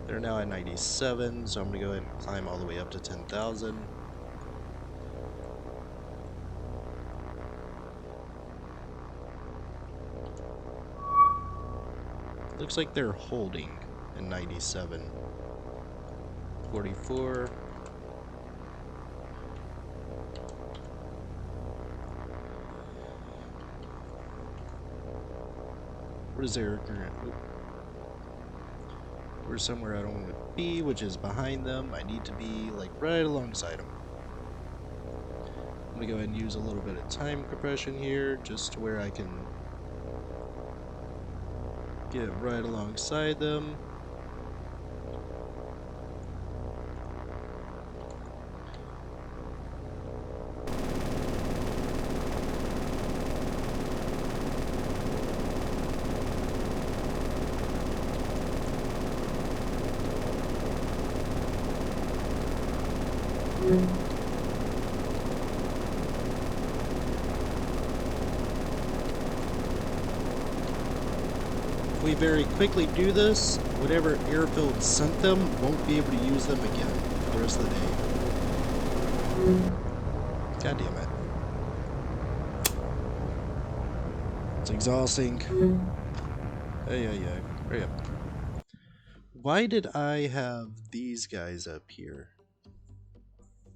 They're now at 97, so I'm going to go ahead and climb all the way up to 10,000. Looks like they're holding in 97. 44. What is their current? We're somewhere I don't want to be, which is behind them. I need to be like right alongside them. I'm gonna go ahead and use a little bit of time compression here, just to where I can get right alongside them. If we very quickly do this, whatever airfield sent them won't be able to use them again for the rest of the day. God damn it. It's exhausting. Hey, hurry up. Why did I have these guys up here?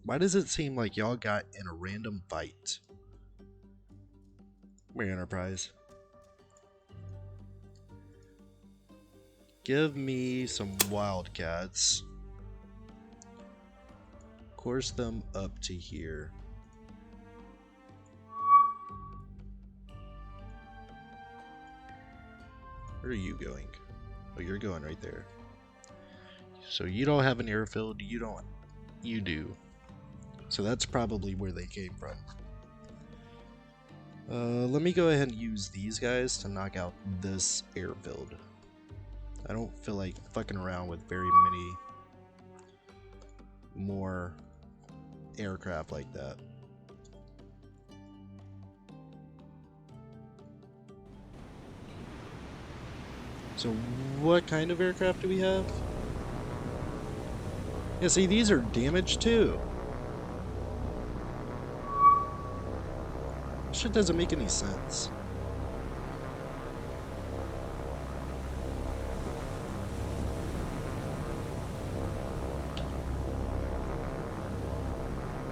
Why does it seem like y'all got in a random fight? We're Enterprise. Give me some Wildcats. Course them up to here. Where are you going? Oh, you're going right there. So you don't have an airfield, you do. So that's probably where they came from. Let me go ahead and use these guys to knock out this airfield. I don't feel like fucking around with very many more aircraft like that. So what kind of aircraft do we have? Yeah, see, these are damaged too. Shit doesn't make any sense.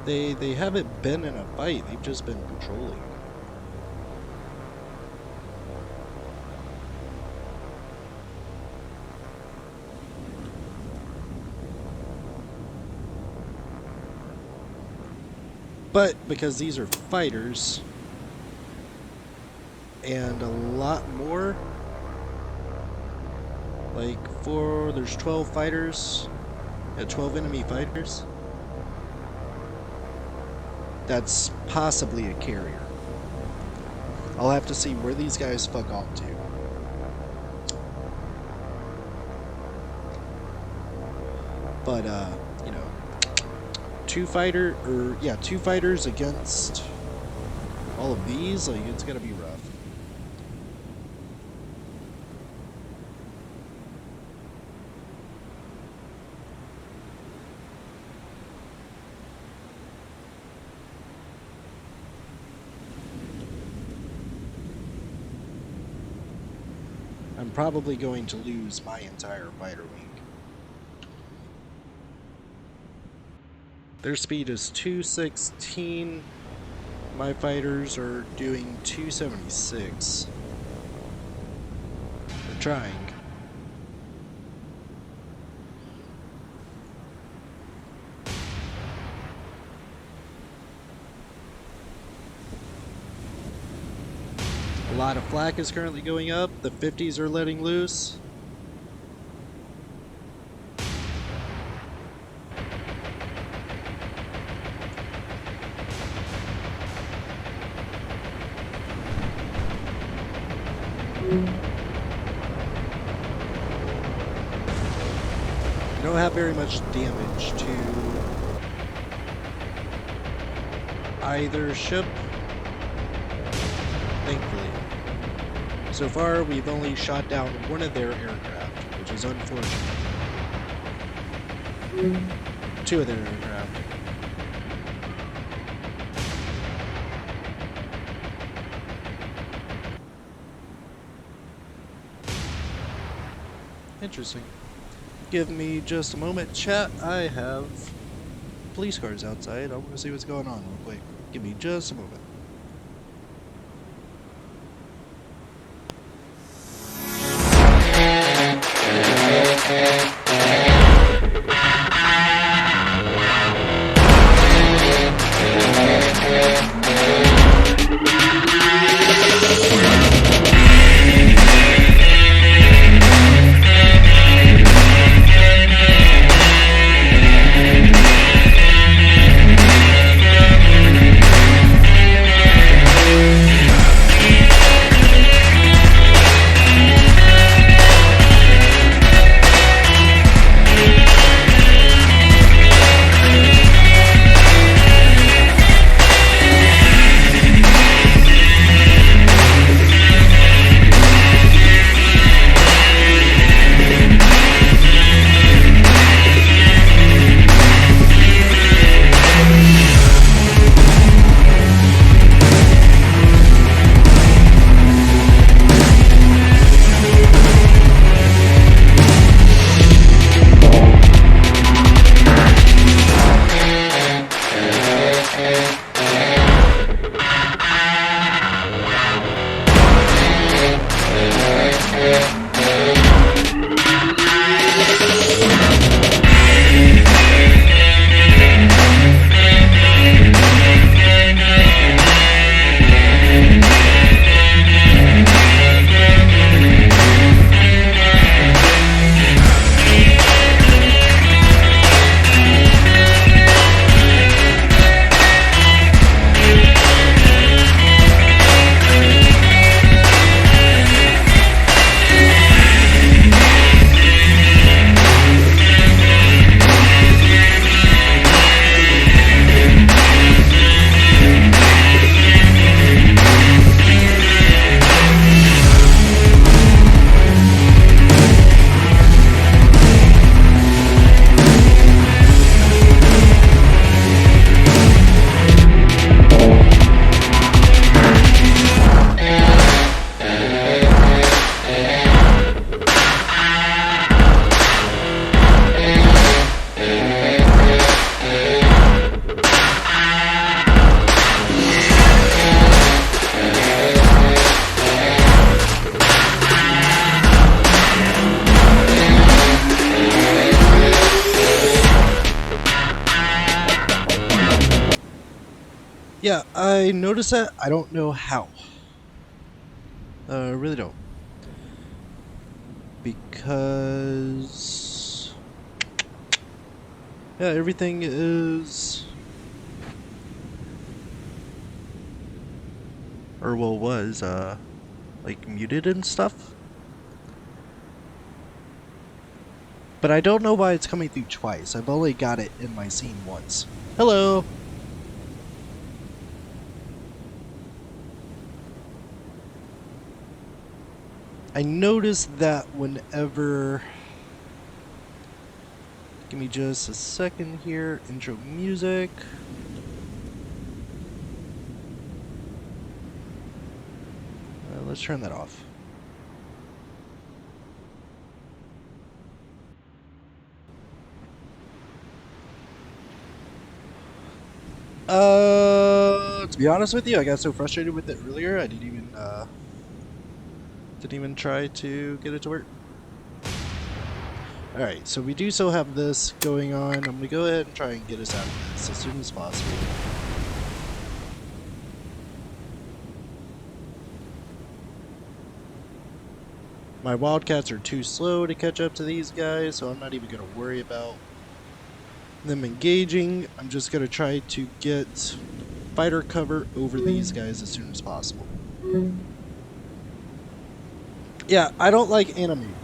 They haven't been in a fight, they've just been patrolling. But because these are fighters, and a lot more, like there's 12 fighters, 12 enemy fighters. That's possibly a carrier. I'll have to see where these guys fuck off to. But you know, two fighters against all of these, like, it's gonna be rough. I'm probably going to lose my entire fighter wing. Their speed is 216. My fighters are doing 276. They're trying. A lot of flak is currently going up. The 50s are letting loose. You don't have very much damage to either ship, thankfully. So far, we've only shot down one of their aircraft, which is unfortunate. Two of their aircraft. Interesting. Give me just a moment, chat. I have police cars outside. I want to see what's going on real quick. Give me just a moment. Yeah, I noticed that. I don't know how. I really don't. Because... yeah, everything is... or well, was, like, muted and stuff. But I don't know why it's coming through twice. I've only got it in my scene once. Hello! I noticed that whenever... give me just a second here. Intro music. Let's turn that off. To be honest with you, I got so frustrated with it earlier, I didn't even try to get it to work. Alright, so we do still have this going on. I'm gonna go ahead and try and get us out of this as soon as possible. My Wildcats are too slow to catch up to these guys, so I'm not even gonna worry about them engaging. I'm just gonna try to get fighter cover over these guys as soon as possible. Yeah, I don't like anime.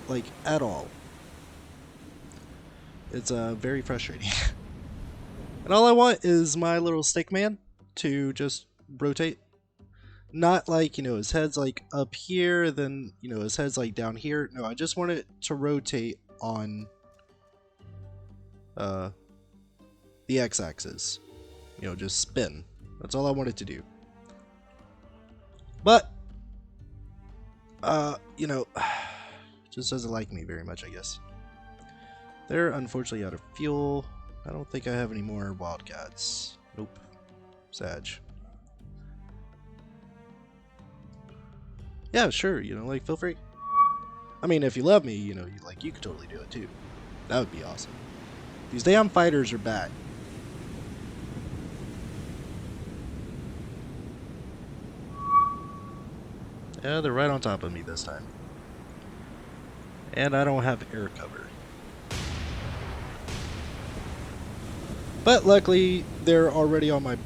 Like, at all. It's very frustrating. And all I want is my little stick man to just rotate. Not like, you know, his head's like up here, then, you know, his head's like down here. No, I just want it to rotate on the x-axis. You know, just spin. That's all I want it to do. But you know, just doesn't like me very much, I guess. They're unfortunately out of fuel. I don't think I have any more Wildcats. Nope. Sag. Yeah, sure, you know, like, feel free. I mean, if you love me, you know, you could totally do it too. That would be awesome. These damn fighters are back. Yeah, they're right on top of me this time. And I don't have air cover. But luckily, they're already on my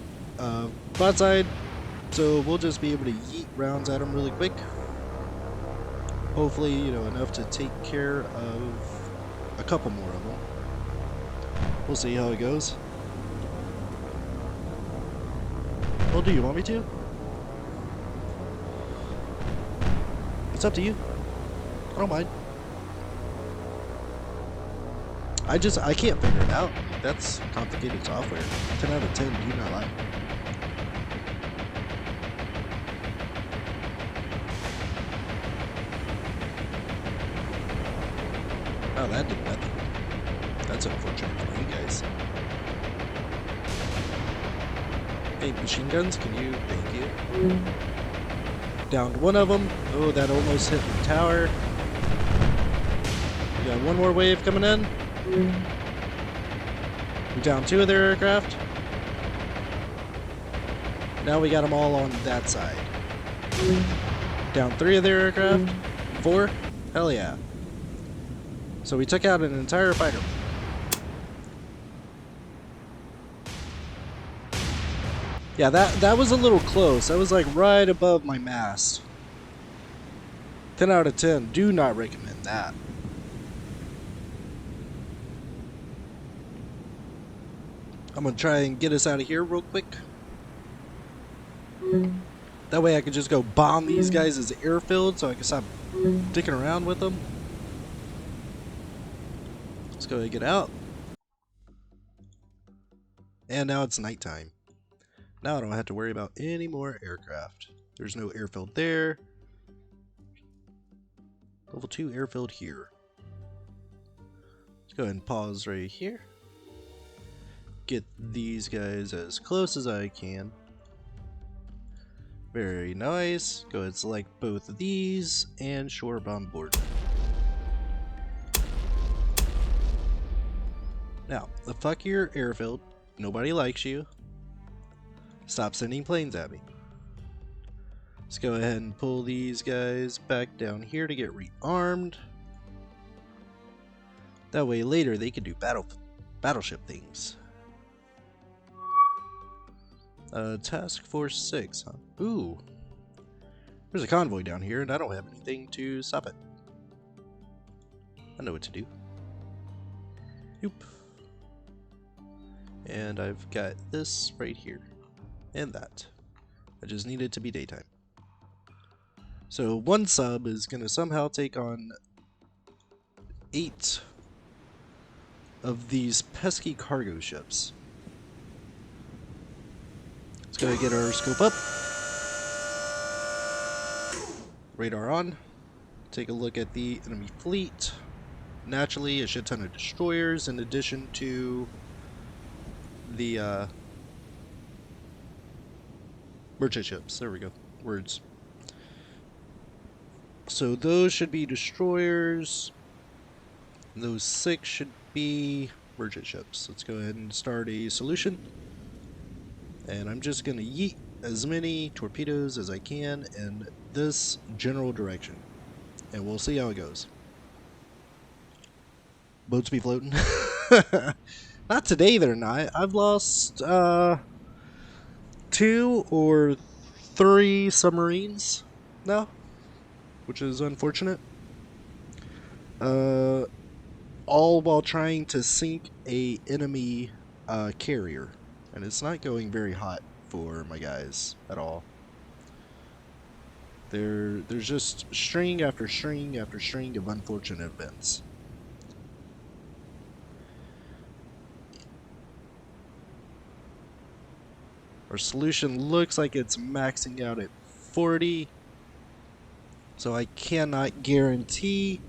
bot side, so we'll just be able to yeet rounds at them really quick. Hopefully, you know, enough to take care of a couple more of them. We'll see how it goes. Well, do you want me to? It's up to you. I don't mind. I can't figure it out. That's complicated software. 10 out of 10, do not like. Oh, that did nothing. That's unfortunate for you guys. Hey, machine guns, can you? Thank you. Downed one of them. Oh, that almost hit the tower. We got one more wave coming in. We downed two of their aircraft. Now we got them all on that side. Down three of their aircraft. Four? Hell yeah. So we took out an entire fighter. Yeah, that was a little close. That was like right above my mast. 10 out of 10. Do not recommend that. I'm gonna try and get us out of here real quick. That way I can just go bomb these guys as airfield so I can stop dicking around with them. Let's go ahead and get out. And now it's nighttime. Now I don't have to worry about any more aircraft. There's no airfield there. Level 2 airfield here. Let's go ahead and pause right here. Get these guys as close as I can. Very nice. Go ahead and select both of these and shore bombard. Now, the fuck your airfield. Nobody likes you. Stop sending planes at me. Let's go ahead and pull these guys back down here to get rearmed. That way later they can do battleship things. Task Force 6, huh? Ooh. There's a convoy down here and I don't have anything to stop it. I know what to do. Yoop. And I've got this right here. And that. I just need it to be daytime. So one sub is going to somehow take on 8 of these pesky cargo ships. Let's go get our scope up. Radar on. Take a look at the enemy fleet. Naturally, a shit ton of destroyers in addition to the merchant ships. There we go. Words. So those should be destroyers. Those 6 should be merchant ships. Let's go ahead and start a solution. And I'm just going to yeet as many torpedoes as I can in this general direction. And we'll see how it goes. Boats be floating. Not today, they're not. I've lost 2 or 3 submarines now, which is unfortunate. All while trying to sink a enemy carrier, and it's not going very hot for my guys at all. There's just string after string after string of unfortunate events. Our solution looks like it's maxing out at 40, so I cannot guarantee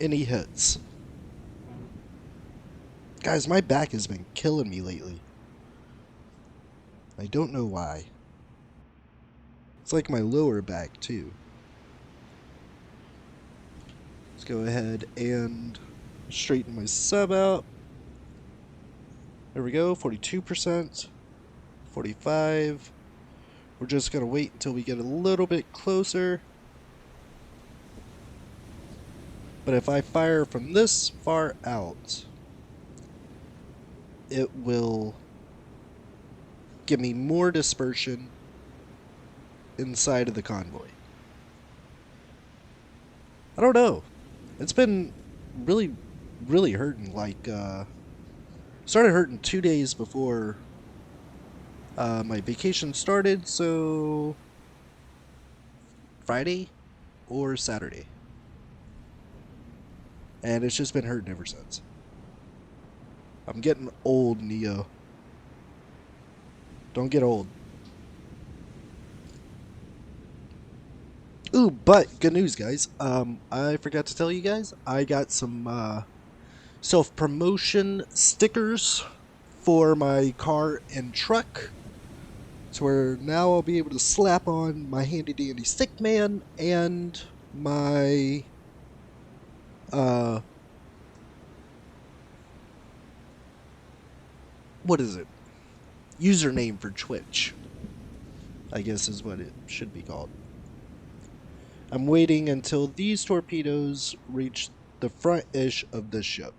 any hits. Guys, my back has been killing me lately. I don't know why. It's like my lower back too. Let's go ahead and straighten my sub out. There we go, 42%, 45. We're just gonna wait until we get a little bit closer. But if I fire from this far out, it will give me more dispersion inside of the convoy. I don't know. It's been really hurting. Like, started hurting 2 days before my vacation started, so Friday or Saturday. And it's just been hurting ever since. I'm getting old, Neo. Don't get old. Ooh, but good news, guys. I forgot to tell you guys, I got some self-promotion stickers for my car and truck. So where now I'll be able to slap on my handy dandy Stickman and my what is it? Username for Twitch, I guess is what it should be called. I'm waiting until these torpedoes reach the front-ish of this ship.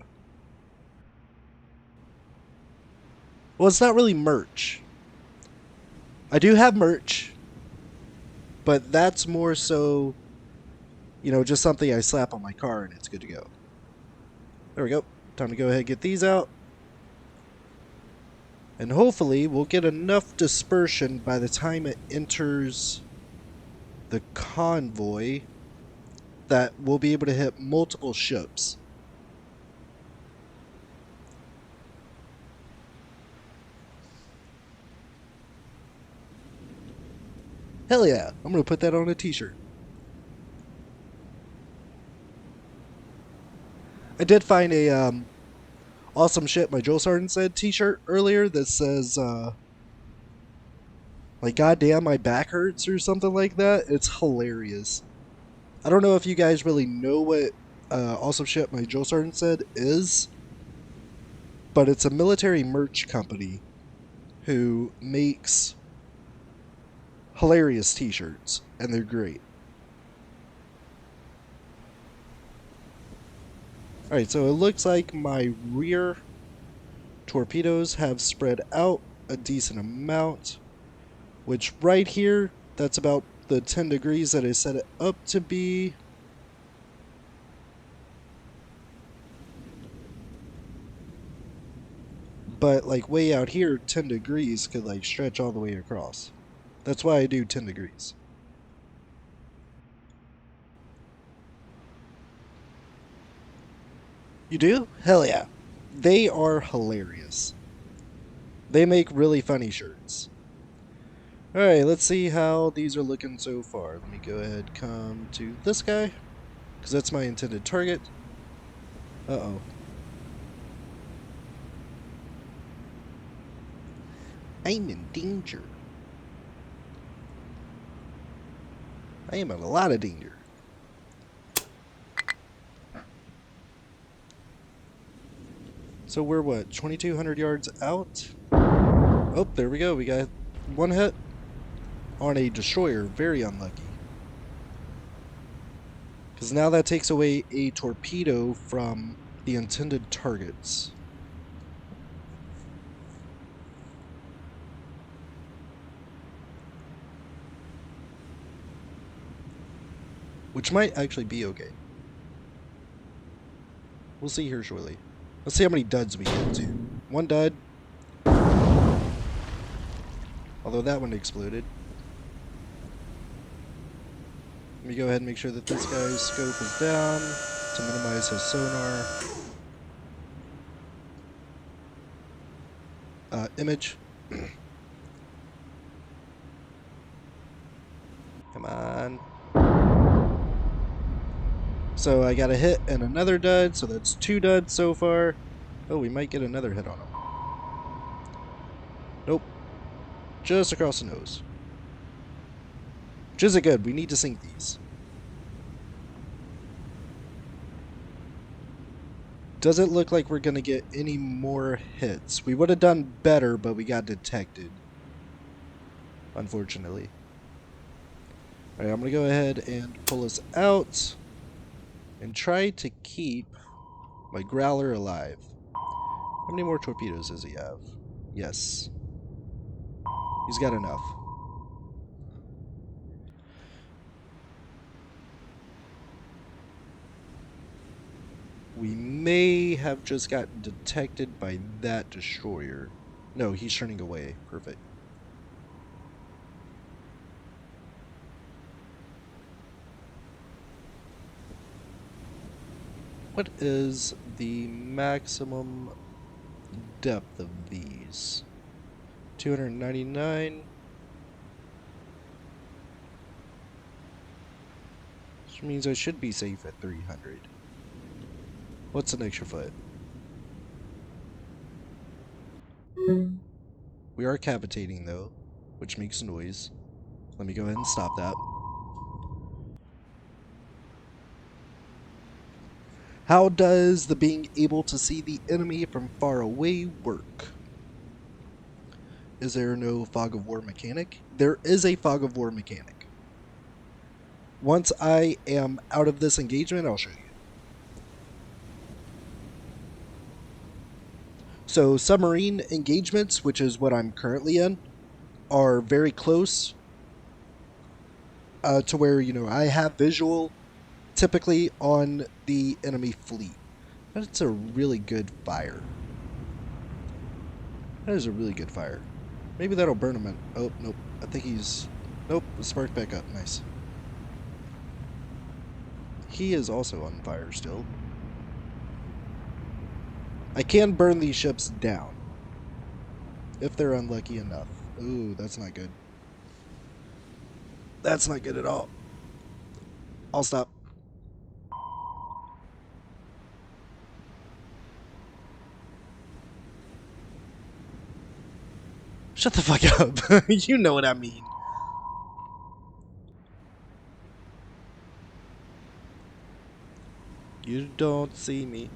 Well, it's not really merch. I do have merch, but that's more so, you know, just something I slap on my car and it's good to go. There we go. Time to go ahead and get these out. And hopefully we'll get enough dispersion by the time it enters the convoy that we'll be able to hit multiple ships. Hell yeah, I'm going to put that on a t-shirt. I did find a awesome shit my Joel Sargent said t-shirt earlier that says like goddamn my back hurts or something like that. It's hilarious. I don't know if you guys really know what awesome shit my Joel Sargent said is, but it's a military merch company who makes hilarious t-shirts, and they're great. Alright, so it looks like my rear torpedoes have spread out a decent amount, which right here, that's about the 10 degrees that I set it up to be. But like way out here, 10 degrees could like stretch all the way across. That's why I do 10 degrees. You do? Hell yeah. They are hilarious. They make really funny shirts. Alright, let's see how these are looking so far. Let me go ahead and come to this guy, because that's my intended target. Uh-oh. I'm in danger. I am in a lot of danger. So we're what, 2,200 yards out? Oh, there we go. We got one hit on a destroyer. Very unlucky. Because now that takes away a torpedo from the intended targets. Which might actually be okay. We'll see here shortly. Let's see how many duds we get to. One dud. Although that one exploded. Let me go ahead and make sure that this guy's scope is down to minimize his sonar. Image. Come on. So I got a hit and another dud, so that's 2 duds so far. Oh, we might get another hit on him. Nope. Just across the nose. Which isn't good. We need to sink these. Doesn't look like we're going to get any more hits. We would have done better, but we got detected. Unfortunately. Alright, I'm going to go ahead and pull us out and try to keep my Growler alive. How many more torpedoes does he have? Yes. He's got enough. We may have just gotten detected by that destroyer. No, he's turning away. Perfect. What is the maximum depth of these? 299. Which means I should be safe at 300. What's an extra foot? We are cavitating though, which makes noise. Let me go ahead and stop that. How does the being able to see the enemy from far away work? Is there no fog of war mechanic? There is a fog of war mechanic. Once I am out of this engagement, I'll show you. So submarine engagements, which is what I'm currently in, are very close to where, you know, I have visual typically on the enemy fleet. That's a really good fire. That is a really good fire. Maybe that'll burn him in. Oh, nope. I think he's... Nope, sparked back up. Nice. He is also on fire still. I can burn these ships down. If they're unlucky enough. Ooh, that's not good. That's not good at all. I'll stop. Shut the fuck up. You know what I mean. You don't see me.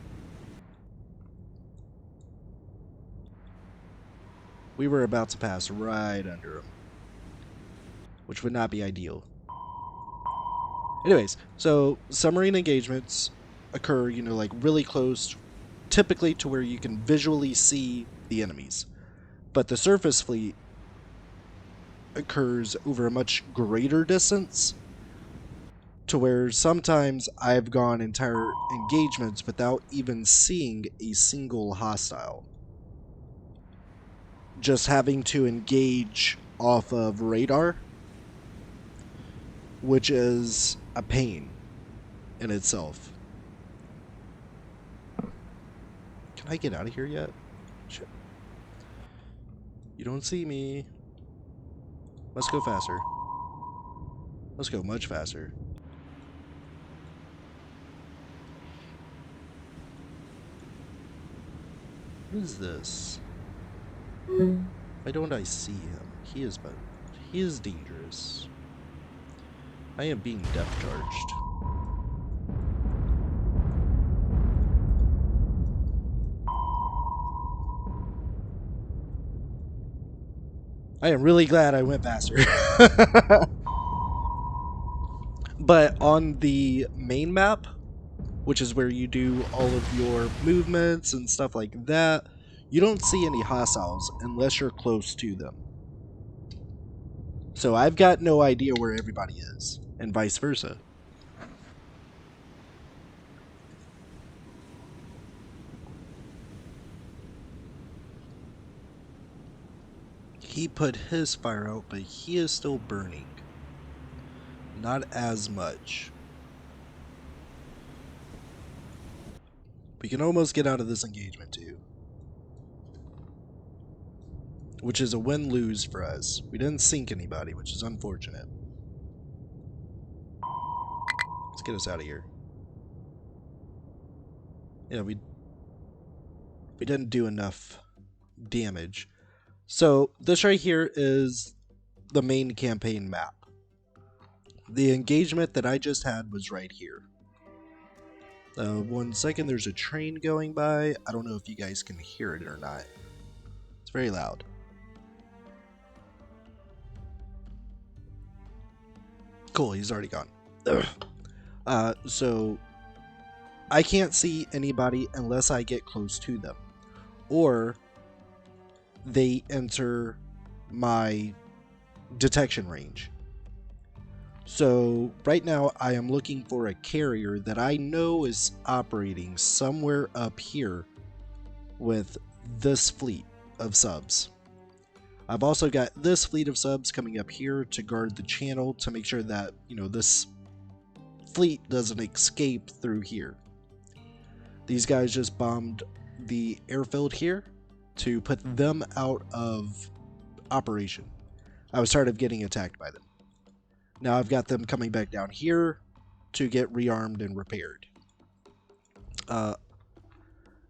we were about to pass right under him, which would not be ideal. Anyways, so submarine engagements occur, you know, like really close, typically to where you can visually see the enemies. But the surface fleet occurs over a much greater distance, to where sometimes I've gone entire engagements without even seeing a single hostile. Just having to engage off of radar, which is a pain in itself. Can I get out of here yet? Shit. You don't see me. Let's go faster. Let's go much faster. What is this? Why don't I see him? He is dangerous. I am being depth charged. I am really glad I went faster. But on the main map, which is where you do all of your movements and stuff like that, you don't see any hostiles unless you're close to them. So I've got no idea where everybody is, and vice versa. He put his fire out, but he is still burning. Not as much. We can almost get out of this engagement too, which is a win-lose for us. We didn't sink anybody, which is unfortunate. Let's get us out of here. Yeah, we didn't do enough damage. So this right here is the main campaign map. The engagement that I just had was right here. 1 second, there's a train going by. I don't know if you guys can hear it or not. It's very loud. Cool, he's already gone. So I can't see anybody unless I get close to them, or they enter my detection range. So right now I am looking for a carrier that I know is operating somewhere up here with this fleet of subs. I've also got this fleet of subs coming up here to guard the channel to make sure that, you know, this fleet doesn't escape through here. These guys just bombed the airfield here to put them out of operation. I was tired of getting attacked by them. Now I've got them coming back down here to get rearmed and repaired.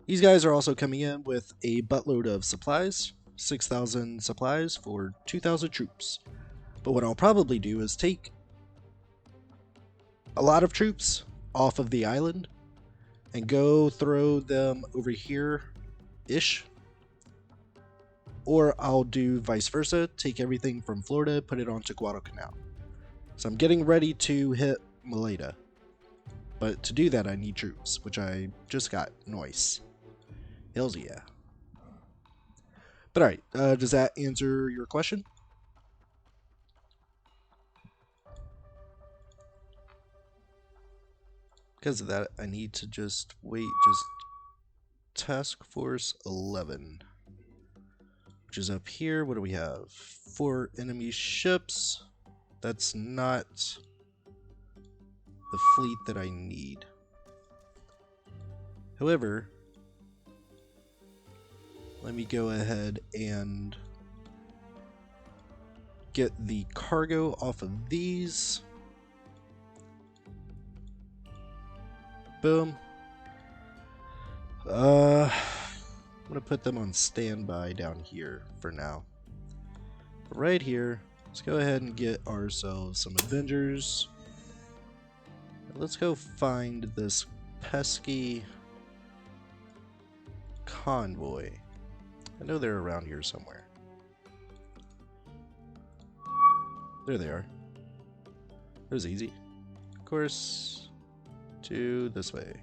These guys are also coming in with a buttload of supplies. 6,000 supplies for 2,000 troops. But what I'll probably do is take a lot of troops off of the island and go throw them over here-ish. Or I'll do vice versa, take everything from Florida, put it onto Guadalcanal. So I'm getting ready to hit Melita. But to do that I need troops, which I just got. Nice. Hells yeah. But alright, does that answer your question? Because of that, I need to just wait, Task Force 11. Which is up here. What do we have? 4 enemy ships. That's not the fleet that I need. However, let me go ahead and get the cargo off of these. Boom. I'm gonna put them on standby down here for now. But right here, let's go ahead and get ourselves some Avengers. Let's go find this pesky convoy. I know they're around here somewhere. There they are. It was easy. Of course, to this way.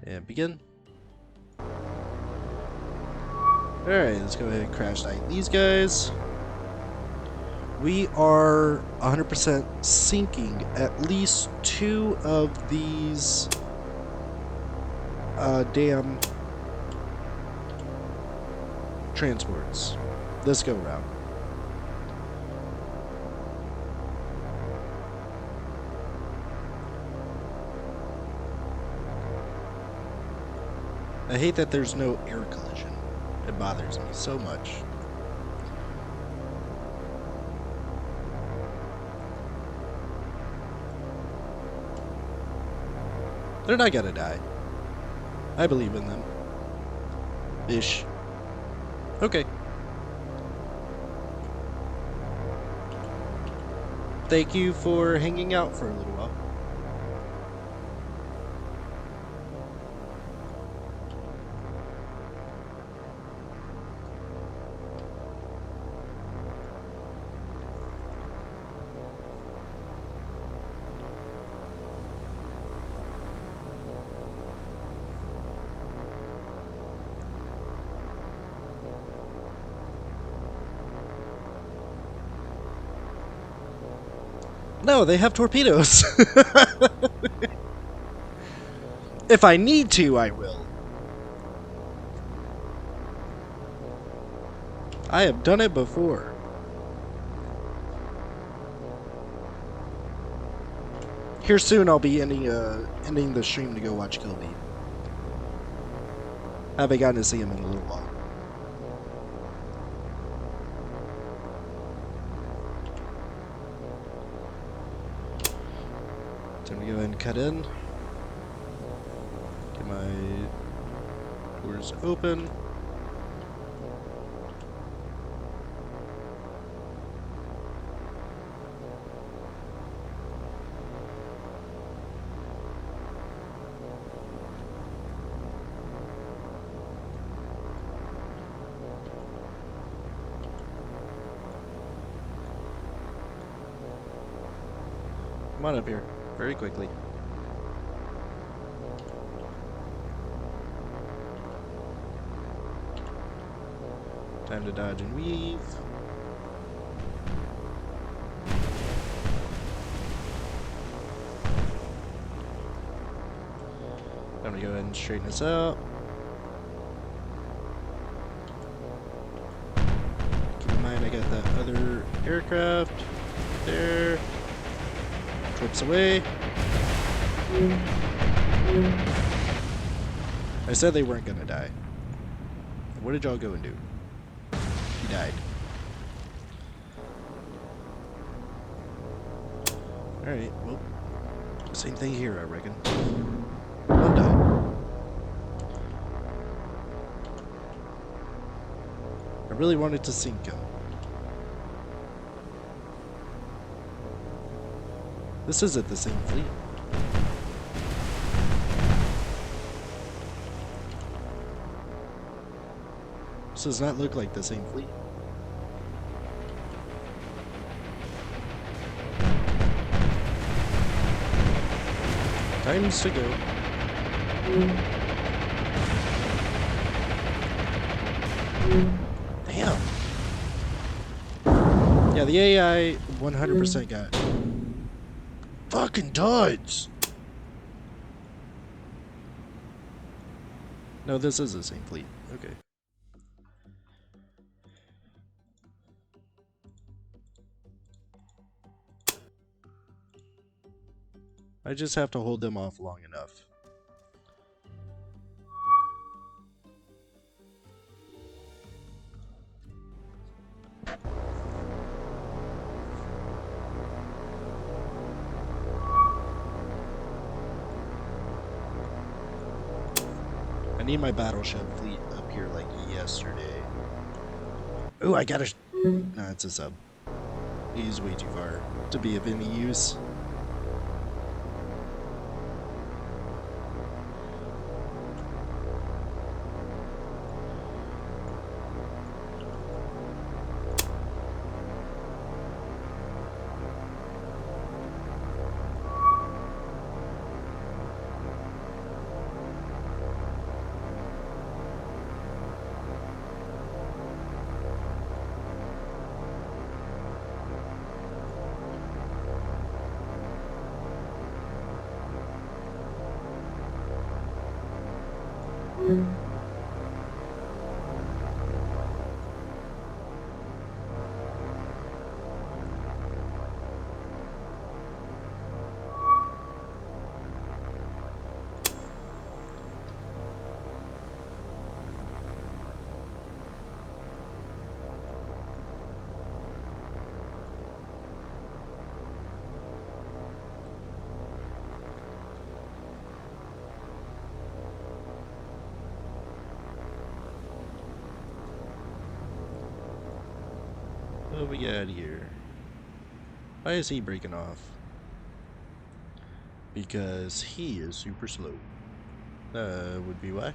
And begin. Alright, let's go ahead and crash dive these guys. We are 100% sinking at least 2 of these damn transports this go round. I hate that there's no air collision. It bothers me so much. They're not gonna die. I believe in them. Ish. Okay. Thank you for hanging out for a little while. No, they have torpedoes. If I need to, I will. I have done it before. Here soon I'll be ending the stream to go watch Kilby. I haven't gotten to see him in a little while. Time to go ahead and cut in. Get my doors open. Come on up here, very quickly. Time to dodge and weave. Time to go ahead and straighten this out. Keep in mind I got that other aircraft there. Flips away. I said they weren't gonna die. What did y'all go and do? He died. Alright, well, same thing here, I reckon. One died. I really wanted to sink him. This isn't the same fleet. This does not look like the same fleet. Times to go. Damn. Yeah, the AI 100% got fucking duds. No, this is the same fleet. Okay. I just have to hold them off long enough. I need my battleship fleet up here like yesterday. Oh, I gotta... Nah, it's a sub. He's way too far to be of any use. What we got here? Why is he breaking off? Because he is super slow. Would be why.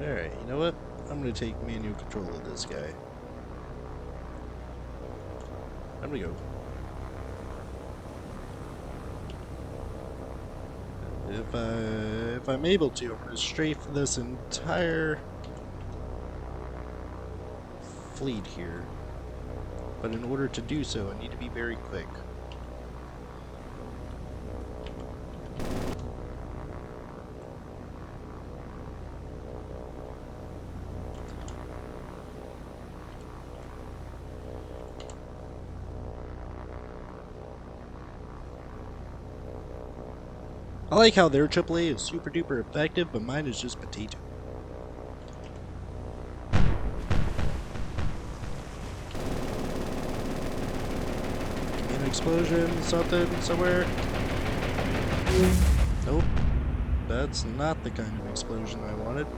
Alright, you know what? I'm gonna take manual control of this guy. I'm gonna go. If I'm able to, I'm gonna strafe this entire fleet here. But in order to do so, I need to be very quick. I like how their AAA is super duper effective, but mine is just potato. An explosion, something, somewhere. Nope. That's not the kind of explosion I wanted.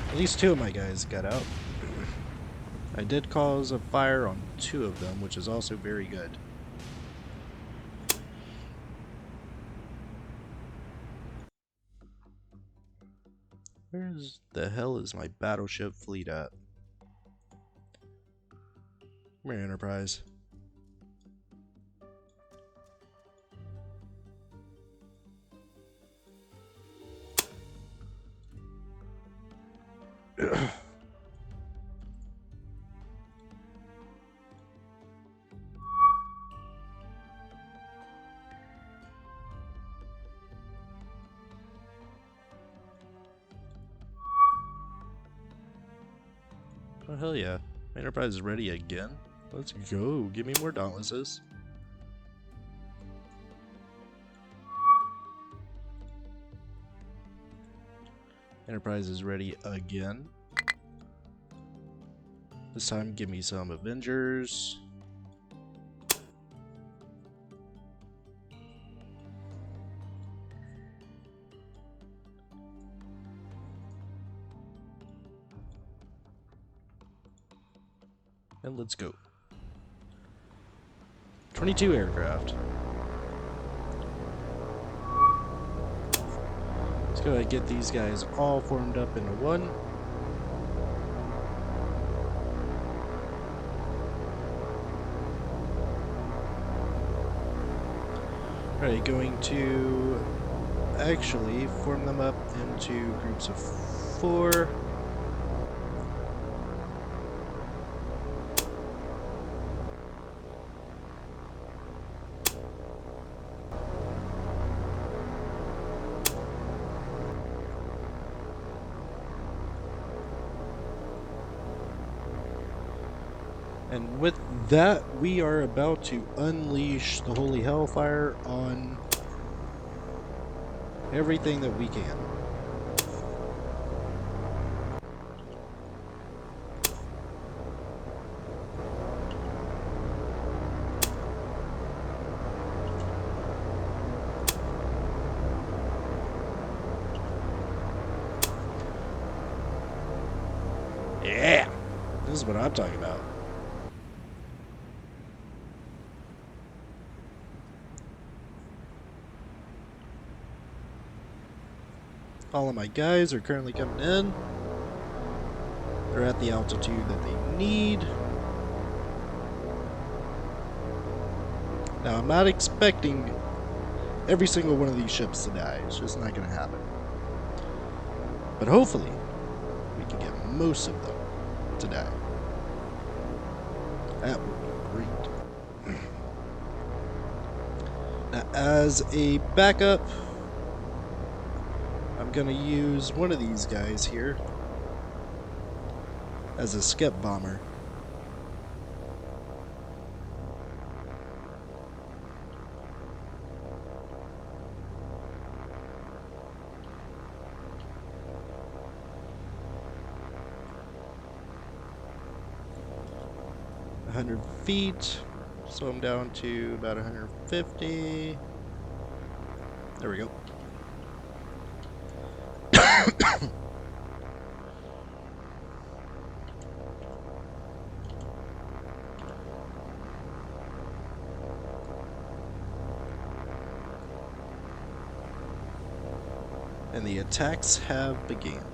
At least 2 of my guys got out. I did cause a fire on 2 of them, which is also very good. Where the hell is my battleship fleet at? Come here, Enterprise. Oh, hell yeah. Enterprise is ready again. Let's go. Give me more Dauntlesses. Enterprise is ready again. This time, give me some Avengers. And let's go. 22 aircraft. Let's go ahead and get these guys all formed up into one. Alright, going to actually form them up into groups of 4. And with that, we are about to unleash the Holy Hellfire on everything that we can. Yeah! This is what I'm talking about. All of my guys are currently coming in. They're at the altitude that they need. Now, I'm not expecting every single one of these ships to die. It's just not going to happen. But hopefully, we can get most of them today. That would be great. Now, as a backup, I'm gonna use one of these guys here as a skep bomber. Feet, so I'm down to about 150. There we go. And the attacks have begun.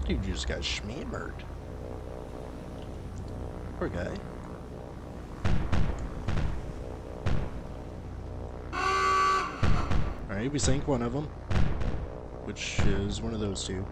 Dude just got schmammered. Poor guy. Alright, we sank one of them, which is one of those two.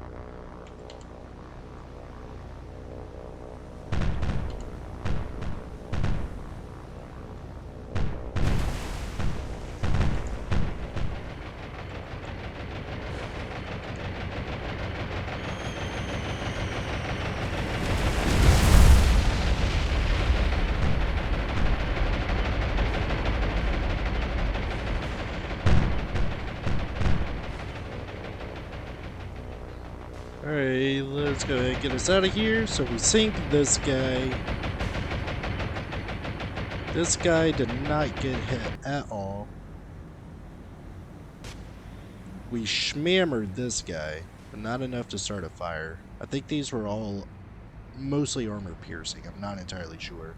Alright, let's go ahead and get us out of here. So we sink this guy. This guy did not get hit at all. We schmammered this guy, but not enough to start a fire. I think these were all mostly armor piercing. I'm not entirely sure.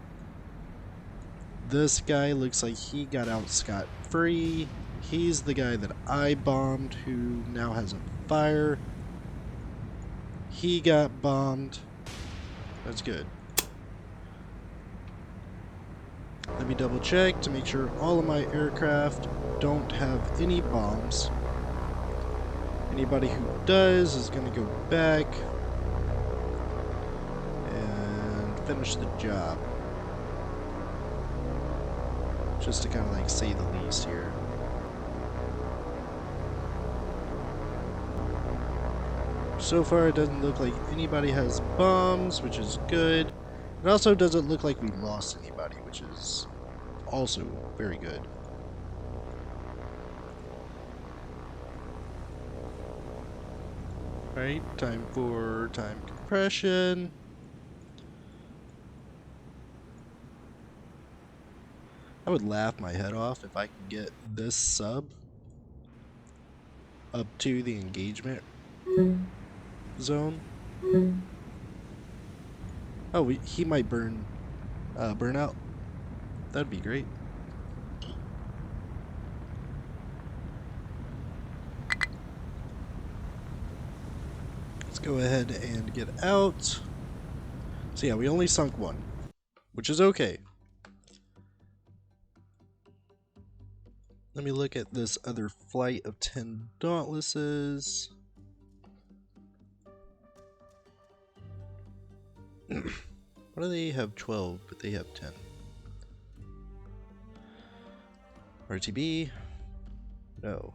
This guy looks like he got out scot-free. He's the guy that I bombed, who now has a fire. He got bombed. That's good. Let me double check to make sure all of my aircraft don't have any bombs. Anybody who does is going to go back and finish the job. Just to kind of like say the least here. So far, it doesn't look like anybody has bombs, which is good. It also doesn't look like we lost anybody, which is also very good. Alright, time for time compression. I would laugh my head off if I could get this sub up to the engagement zone. Oh, he might burn out. That'd be great. Let's go ahead and get out. So yeah, we only sunk one, which is okay. Let me look at this other flight of 10 Dauntlesses. Why do they have 12, but they have 10? RTB? No.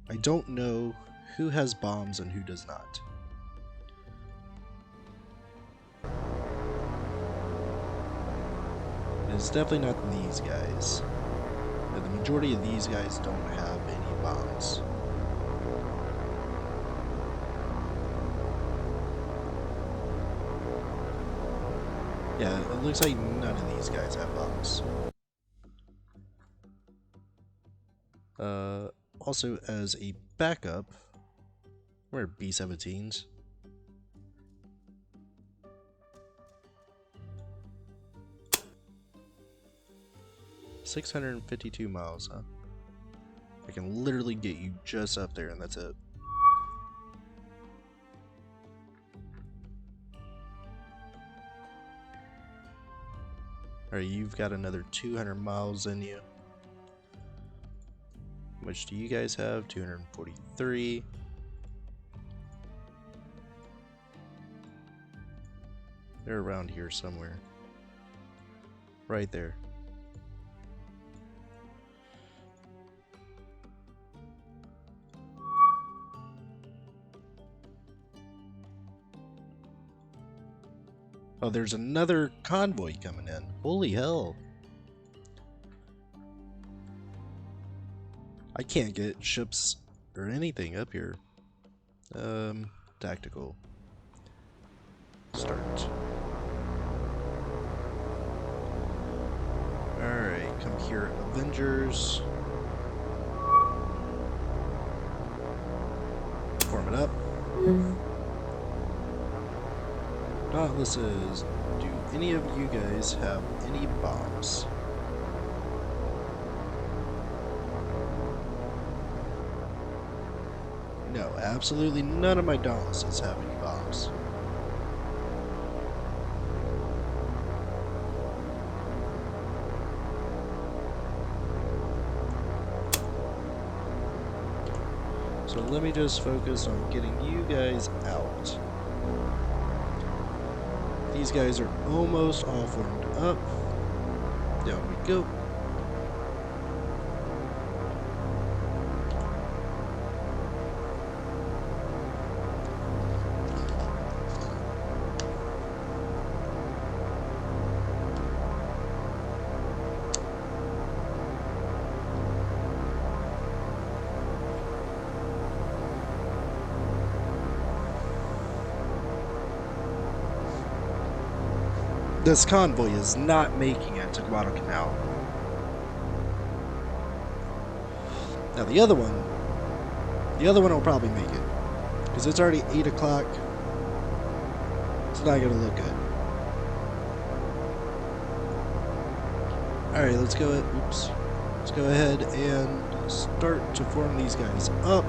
I don't know who has bombs and who does not. It's definitely not these guys. The majority of these guys don't have any bombs. Yeah, it looks like none of these guys have bombs. Also, as a backup, we're B-17s. 652 miles, huh? I can literally get you just up there, and that's it. Alright, you've got another 200 miles in you. How much do you guys have? 243. They're around here somewhere. Right there. Oh, there's another convoy coming in. Holy hell. I can't get ships or anything up here. Tactical. Start. Alright, come here, Avengers. Form it up. Dauntlesses, do any of you guys have any bombs? No, absolutely none of my Dauntlesses have any bombs. So let me just focus on getting you guys out. These guys are almost all formed up. Down we go. This convoy is not making it to Guadalcanal. Now the other one will probably make it, because it's already 8 o'clock. It's not gonna look good. All right, let's go. Oops. Let's go ahead and start to form these guys up.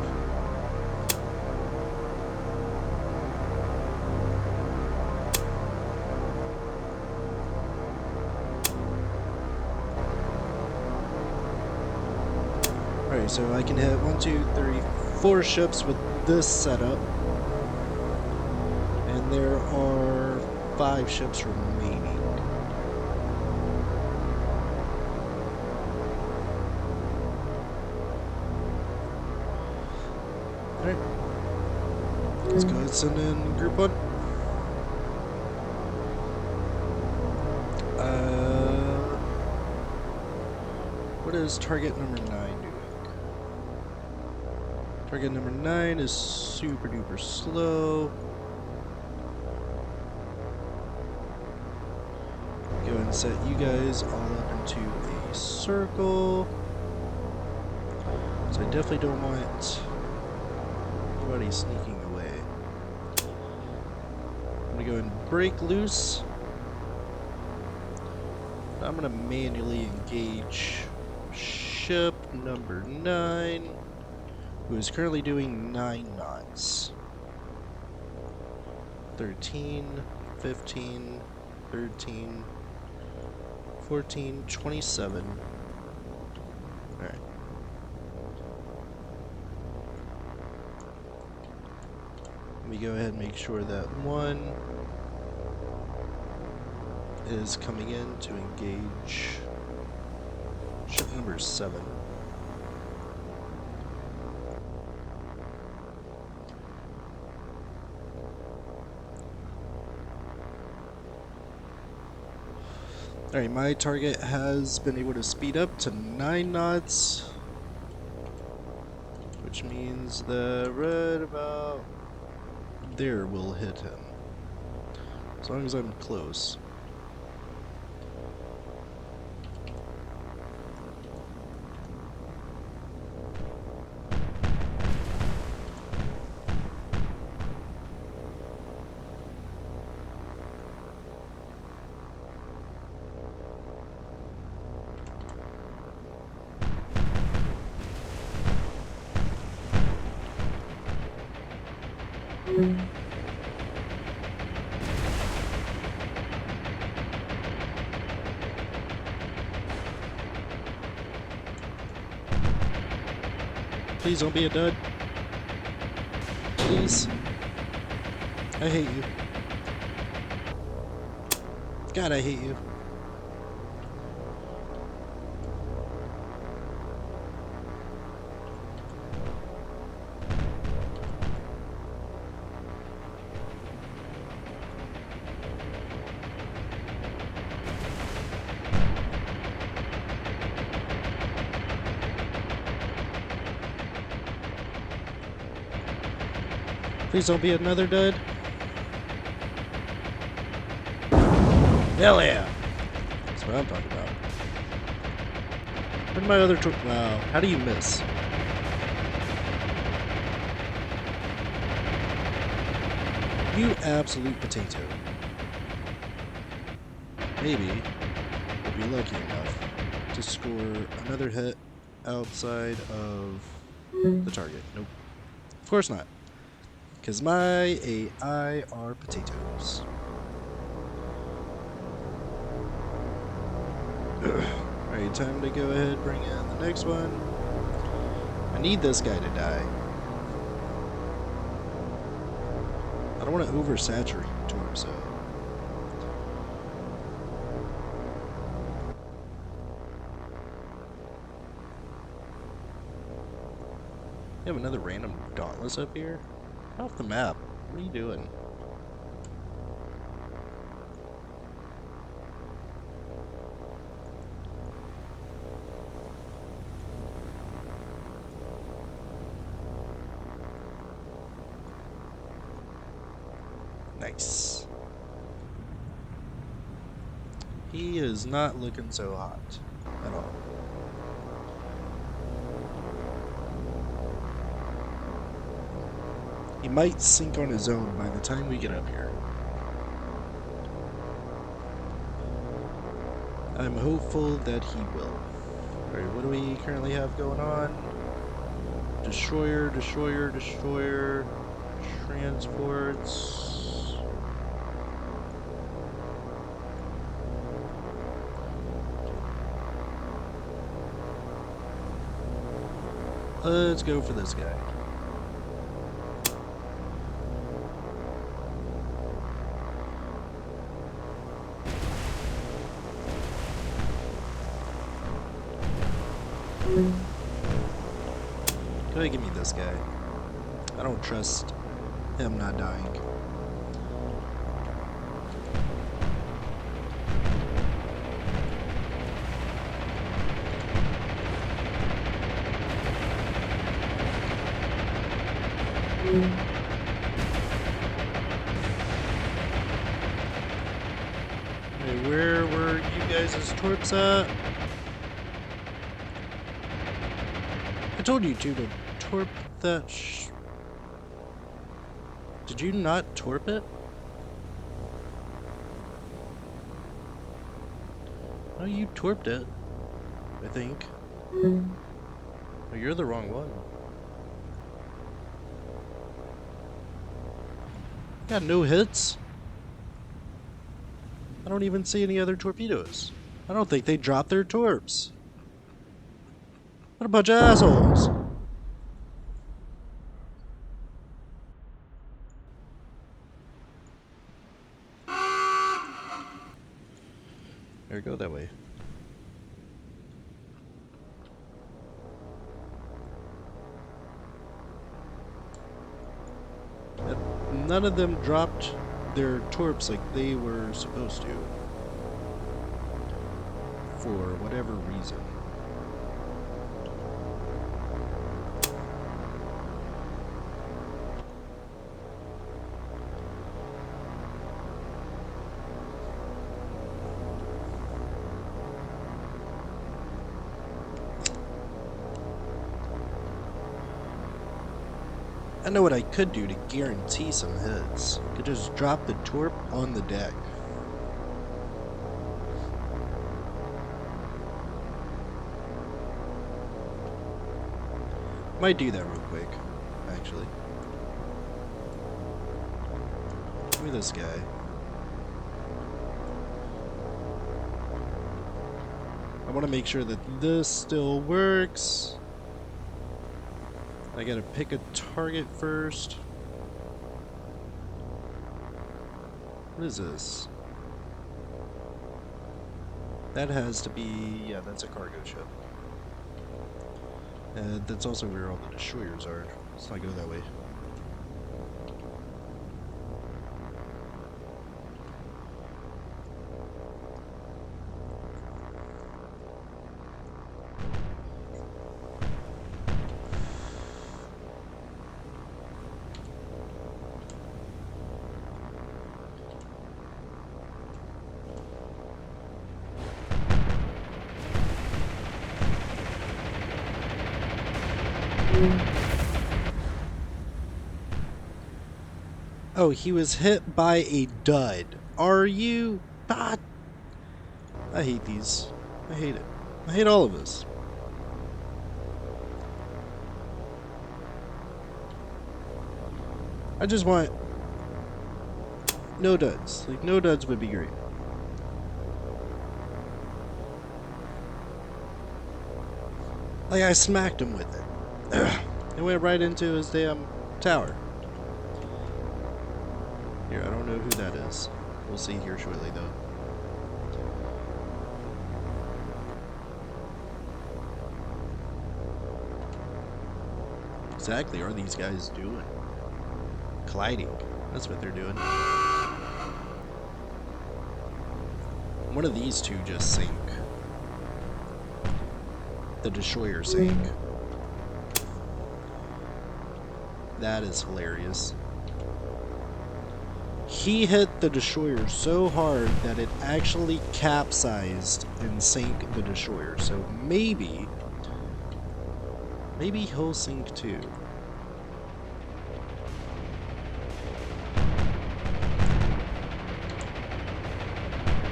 Alright, so I can hit 1, 2, 3, 4 ships with this setup. And there are 5 ships remaining. Alright. Let's go ahead and send in group 1. What is target number 9 doing? Target number 9 is super duper slow. Go ahead and set you guys all up into a circle. So I definitely don't want anybody sneaking away. I'm gonna go ahead and break loose. I'm gonna manually engage ship number 9, who is currently doing 9 knots. 13, 15, 13, 14, 27. Alright. Let me go ahead and make sure that 1 is coming in to engage ship number 7. Alright, my target has been able to speed up to 9 knots, which means that right about there will hit him, as long as I'm close. Please don't be a dud. Please. I hate you. God, I hate you. Please don't be another dud. Hell yeah! That's what I'm talking about. Where'd my other wow, how do you miss? You absolute potato. Maybe we'll be lucky enough to score another hit outside of the target. Nope. Of course not. Because my AI are potatoes. Alright, time to go ahead and bring in the next one. I need this guy to die. I don't want to oversaturate Torso. You have another random Dauntless up here? Off the map. What are you doing? Nice. He is not looking so hot at all. He might sink on his own by the time we get up here. I'm hopeful that he will. Alright, what do we currently have going on? Destroyer, destroyer, destroyer, transports. Let's go for this guy. Go ahead, give me this guy. I don't trust him not dying. Hey, where were you guys' torps at? I told you to torp that Did you not torp it? No, you torped it, I think. Oh, you're the wrong one. Got no hits. I don't even see any other torpedoes. I don't think they dropped their torps. What a bunch of assholes. There we go, that way. None of them dropped their torps like they were supposed to. For whatever reason. I know what I could do to guarantee some hits. I could just drop the torp on the deck. Might do that real quick, actually. do this guy. I want to make sure that this still works. I gotta pick a target first. What is this? That has to be... yeah, that's a cargo ship. And that's also where all the destroyers are. Let's not go that way. Oh, he was hit by a dud. Are you... ah, I hate these. I hate it. I hate all of this. I just want... no duds. Like, no duds would be great. Like, I smacked him with it. It went right into his damn tower. Here, I don't know who that is. We'll see here shortly, though. Exactly, are these guys doing? Colliding. That's what they're doing. One of these two just sank. The destroyer sank. That is hilarious. He hit the destroyer so hard that it actually capsized and sank the destroyer. So maybe he'll sink too.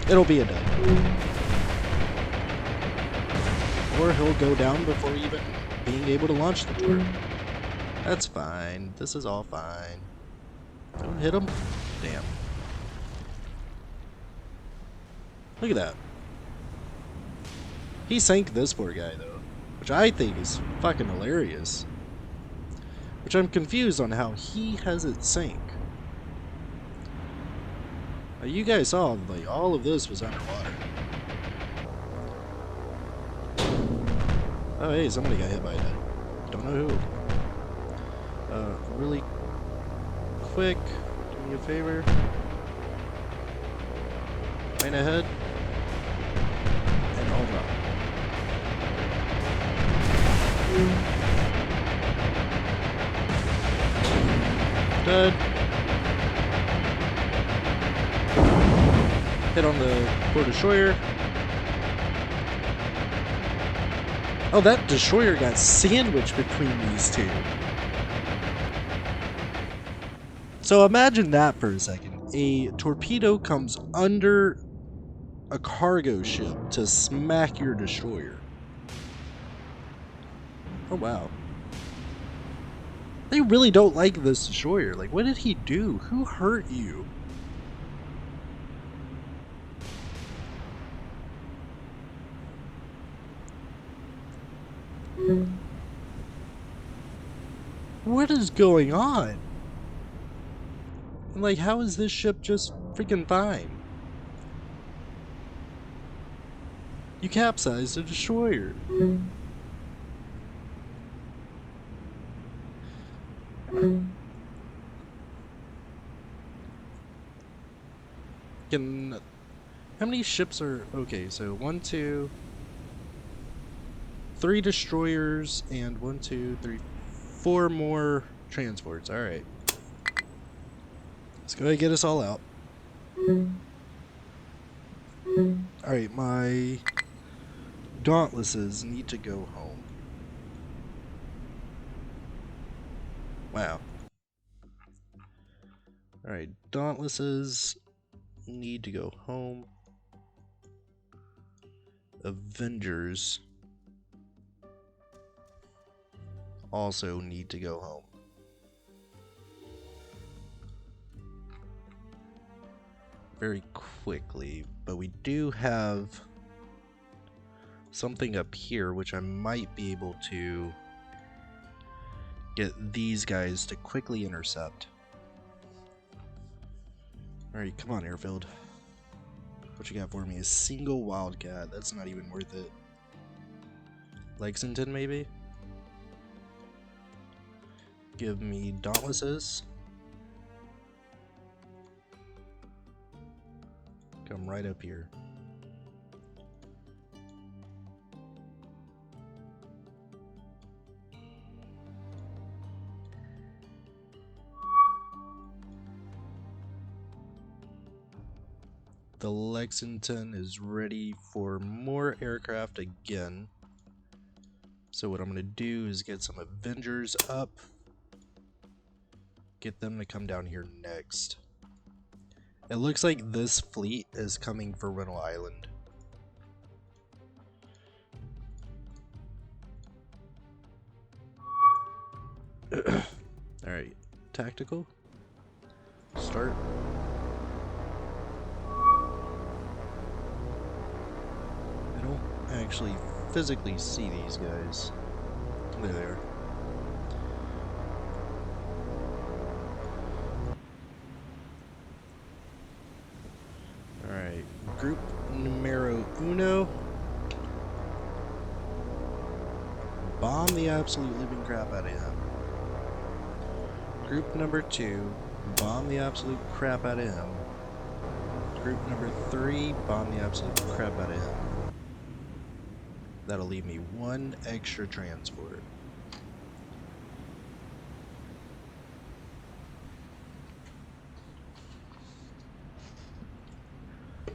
It'll be a dud. Or he'll go down before even being able to launch the turret. That's fine. This is all fine. Don't hit him. Damn. Look at that. He sank this poor guy, though. Which I think is fucking hilarious. Which I'm confused on how he has it sink. Now, you guys saw, like, all of this was underwater. Oh, hey, somebody got hit by that. Don't know who. Really quick, do me a favor. Right ahead. And hold on. Dead. Hit on the poor destroyer. Oh, that destroyer got sandwiched between these two. So imagine that for a second. A torpedo comes under a cargo ship to smack your destroyer. Oh, wow. They really don't like this destroyer. Like, what did he do? Who hurt you? What is going on? Like, how is this ship just freaking fine? You capsized a destroyer. Can... how many ships are... okay, so 1, 2... 3 destroyers and 1, 2, 3, 4 more transports. Alright. Let's go ahead and get us all out. Alright, my Dauntlesses need to go home. Wow. Alright, Dauntlesses need to go home. Avengers also need to go home. very quickly, but we do have something up here which I might be able to get these guys to quickly intercept. Alright, come on, Airfield. What you got for me? A single Wildcat. That's not even worth it. Lexington, maybe? Give me Dauntlesses. Come right up here. The Lexington is ready for more aircraft again. So what I'm going to do is get some Avengers up. Get them to come down here next. It looks like this fleet is coming for Rental Island. Alright, tactical. Start. I don't actually physically see these guys. There they are. Alright, group numero uno. Bomb the absolute living crap out of him. Group number 2, bomb the absolute crap out of him. Group number 3, bomb the absolute crap out of him. That'll leave me 1 extra transport.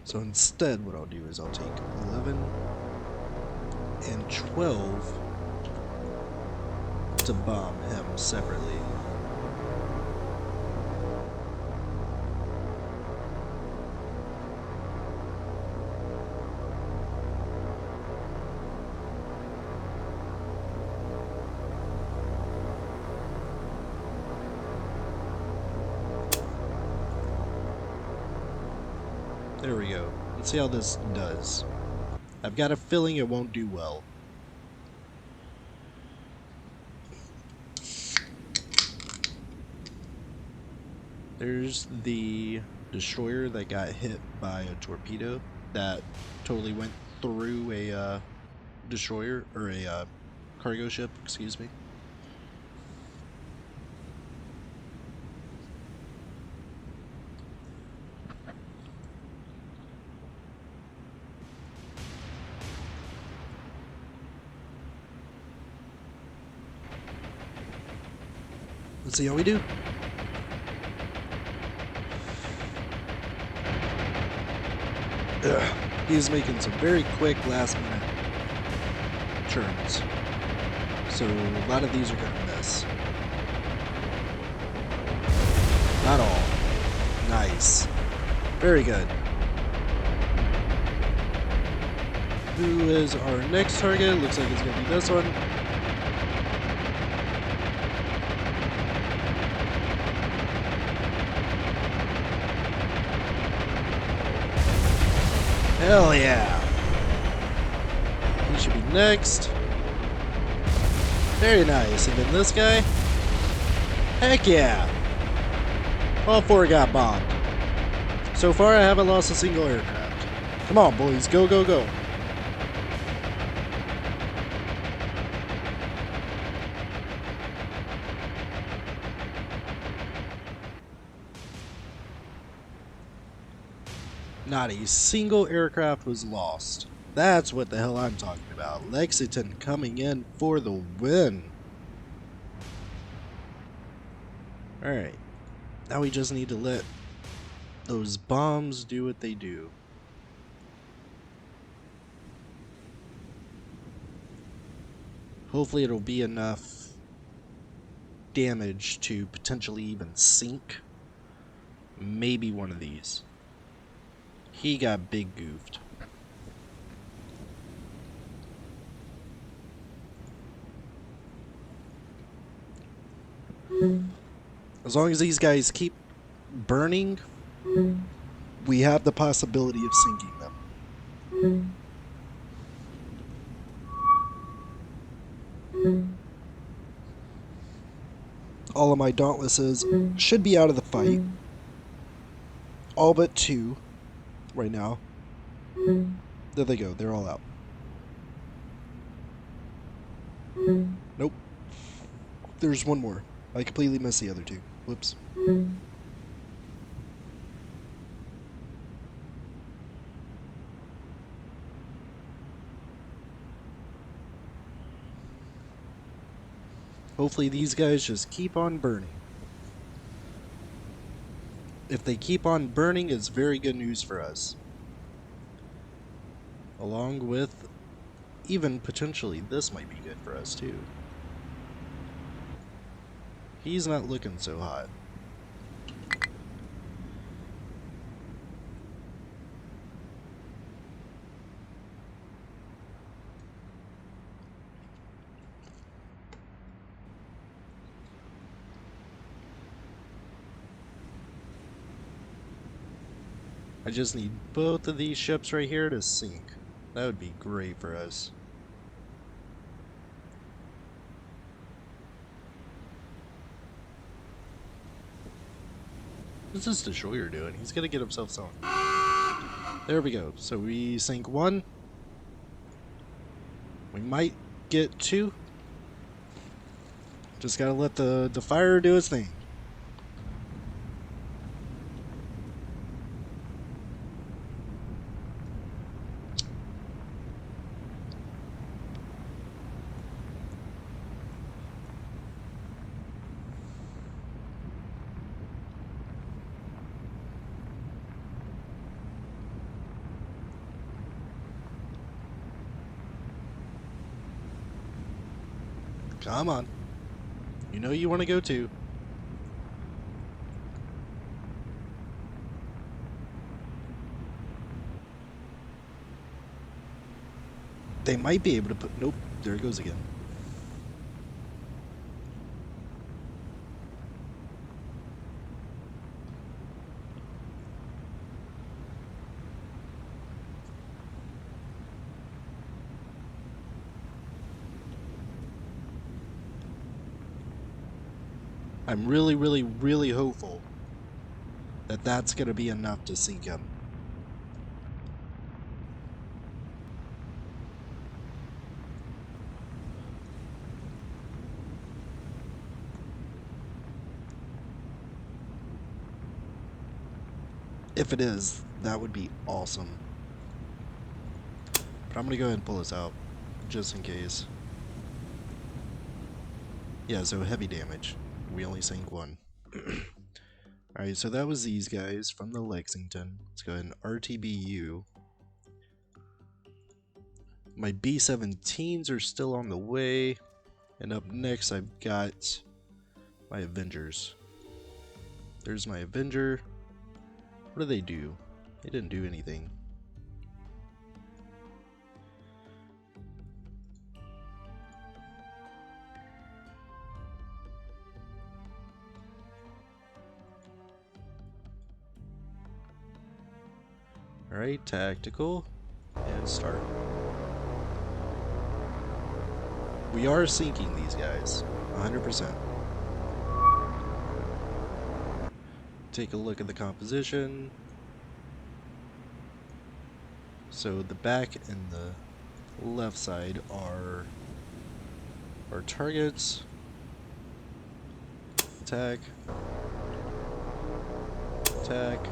So instead, what I'll do is I'll take 11 and 12 to bomb him separately. There we go. Let's see how this does. I've got a feeling it won't do well. There's the destroyer that got hit by a torpedo that totally went through a destroyer, or a cargo ship, excuse me. Let's see how we do. Ugh. He's making some very quick last minute turns. So a lot of these are gonna miss. Not all. Nice. Very good. Who is our next target? Looks like it's gonna be this one. Hell yeah! He should be next. Very nice. And then this guy? Heck yeah! All 4 got bombed. So far I haven't lost a single aircraft. Come on boys, go go go! Not a single aircraft was lost. That's what the hell I'm talking about. Lexington coming in for the win. Alright. Now we just need to let those bombs do what they do. Hopefully it'll be enough damage to potentially even sink maybe one of these. He got big goofed. As long as these guys keep burning, we have the possibility of sinking them. All of my Dauntlesses should be out of the fight. All but 2 right now. There they go. They're all out. Nope. There's one more. I completely missed the other 2. Whoops. Hopefully these guys just keep on burning. If they keep on burning, it's very good news for us. Along with, even potentially, this might be good for us too. He's not looking so hot. I just need both of these ships right here to sink. That would be great for us. What's this destroyer doing? He's gonna get himself sunk. There we go. So we sink 1. We might get 2. Just gotta let the fire do its thing. Come on. You know you want to go too. They might be able to put... Nope, there it goes again. I'm really, really, really hopeful that that's going to be enough to sink him. If it is, that would be awesome. But I'm going to go ahead and pull this out, just in case. Yeah, so heavy damage. We only sank 1. Alright, so that was these guys from the Lexington. Let's go ahead and RTBU. My B-17s are still on the way. And up next I've got my Avengers. There's my Avenger. What do they do? They didn't do anything. Alright, tactical, and start. We are sinking these guys, 100%. Take a look at the composition. So the back and the left side are our targets. Attack. Attack.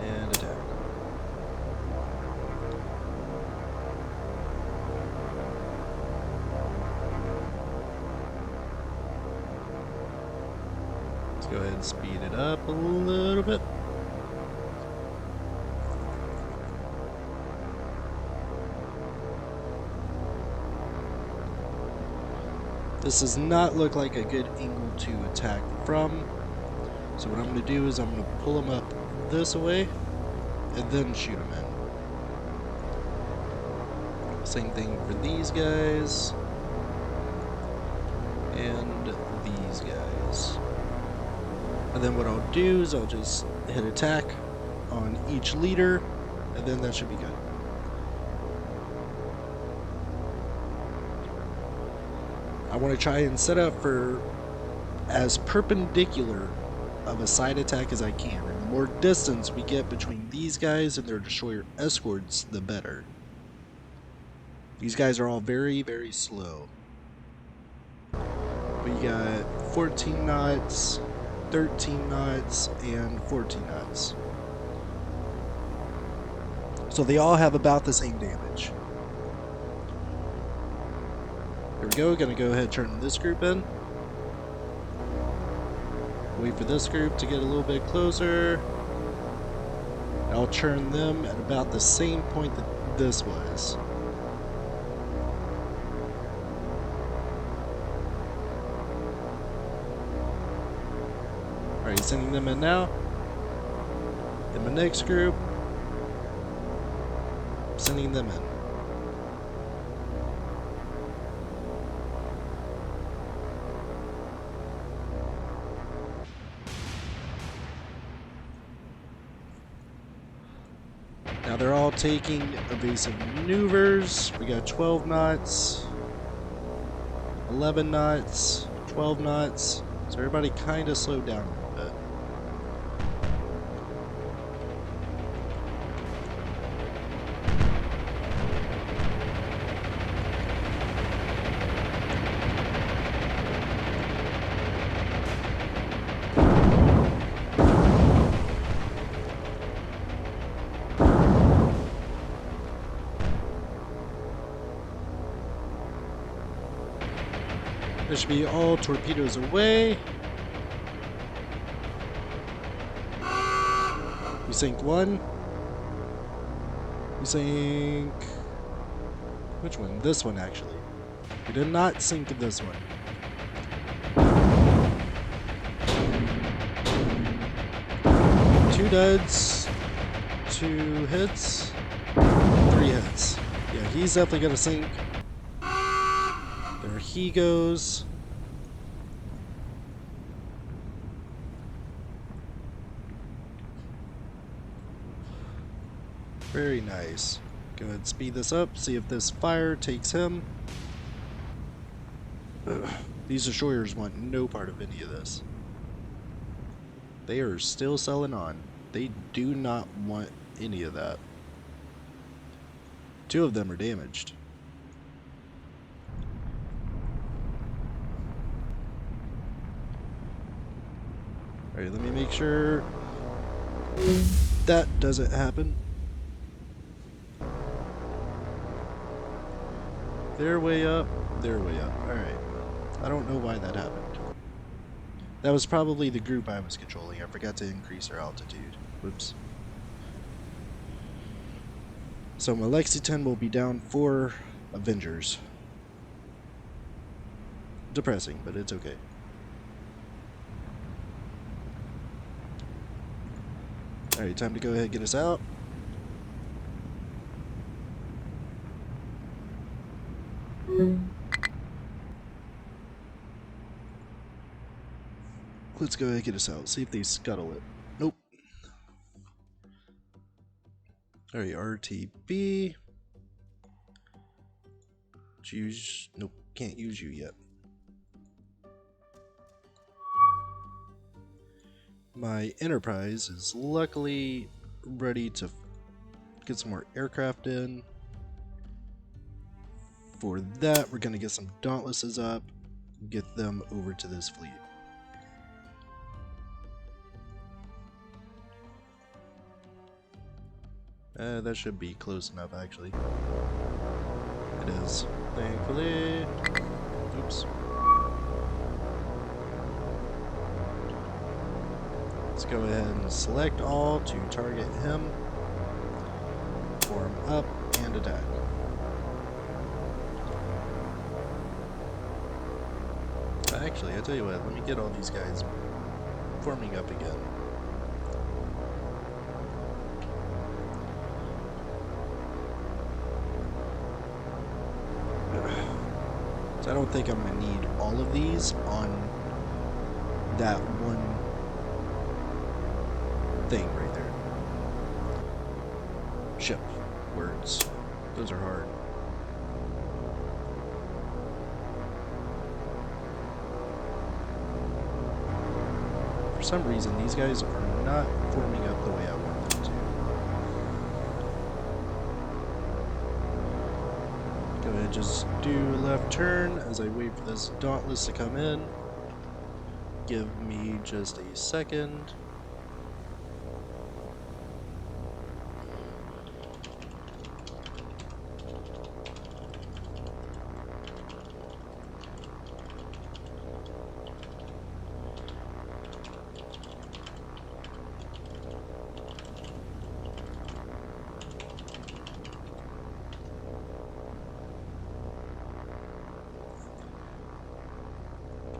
And attack. Let's go ahead and speed it up a little bit. This does not look like a good angle to attack from. So what I'm going to do is I'm going to pull him up this way and then shoot him in. Same thing for these guys and these guys. And then what I'll do is I'll just hit attack on each leader, and then that should be good. I want to try and set up for as perpendicular of a side attack as I can. And the more distance we get between these guys and their destroyer escorts, the better. These guys are all very, very slow. We got 14 knots, 13 knots, and 14 knots. So they all have about the same damage. Here we go, gonna go ahead and turn this group in. Wait for this group to get a little bit closer. I'll turn them at about the same point that this was. Alright, sending them in now. In the next group, sending them in. Now they're all taking evasive maneuvers. We got 12 knots, 11 knots, 12 knots. So everybody kind of slowed down a little bit. There should be all torpedoes away. We sank one. We sank... which one? This one, actually. We did not sink this one. Two duds. 2 hits. 3 hits. Yeah, he's definitely gonna sink. There he goes. Very nice. Go ahead and speed this up, see if this fire takes him. Ugh. These destroyers want no part of any of this. They are still selling on. They do not want any of that. 2 of them are damaged. Alright, let me make sure that doesn't happen. They're way up. They're way up. Alright. I don't know why that happened. That was probably the group I was controlling. I forgot to increase our altitude. Whoops. So my Lexington will be down 4 Avengers. Depressing, but it's okay. Alright, time to go ahead and get us out. Let's go ahead and get us out. See if they scuttle it. Nope. Alright, RTB. Choose. Nope, can't use you yet. My Enterprise is luckily ready to get some more aircraft in. For that, we're going to get some Dauntlesses up, get them over to this fleet. That should be close enough, actually. It is, thankfully. Oops. Let's go ahead and select all to target him, form up, and attack. Actually, I tell you what, let me get all these guys forming up again. So I don't think I'm going to need all of these on that one thing right there. Ship. Words. Those are hard. For some reason, these guys are not forming up the way I want them to. Go ahead, just do left turn as I wait for this Dauntless to come in. Give me just a second.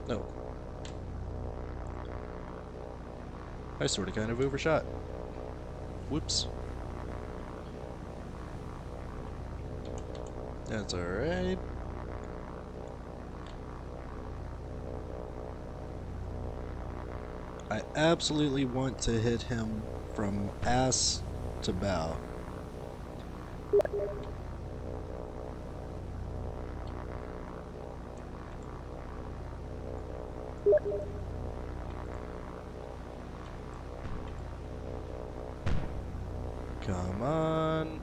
No. I sort of kind of overshot. Whoops. That's alright. I absolutely want to hit him from ass to bow. Come on.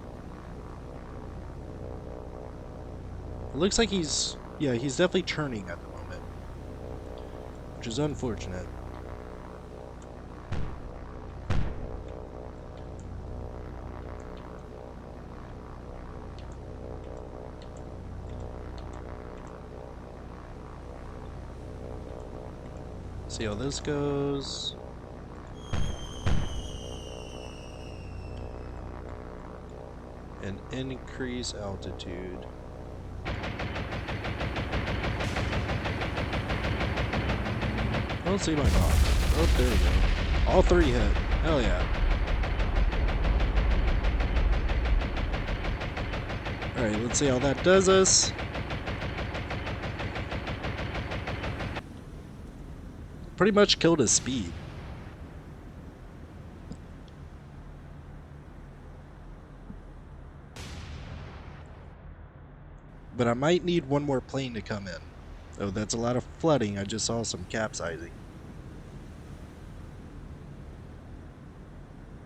It looks like he's definitely churning at the moment, which is unfortunate. See how this goes. And increase altitude. I don't see my bomb. Oh, there we go. All three hit. Hell yeah. Alright, let's see how that does us. Pretty much killed his speed. But I might need one more plane to come in. Oh, that's a lot of flooding. I just saw some capsizing.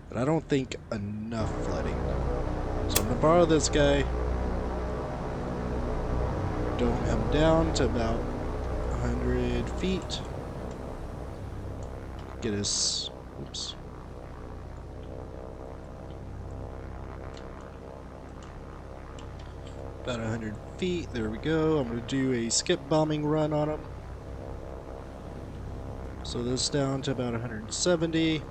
But I don't think enough flooding. So I'm gonna borrow this guy. Dome him down to about 100 feet. Get his... Oops. About 100 feet. There we go. I'm going to do a skip bombing run on him. So this down to about 170.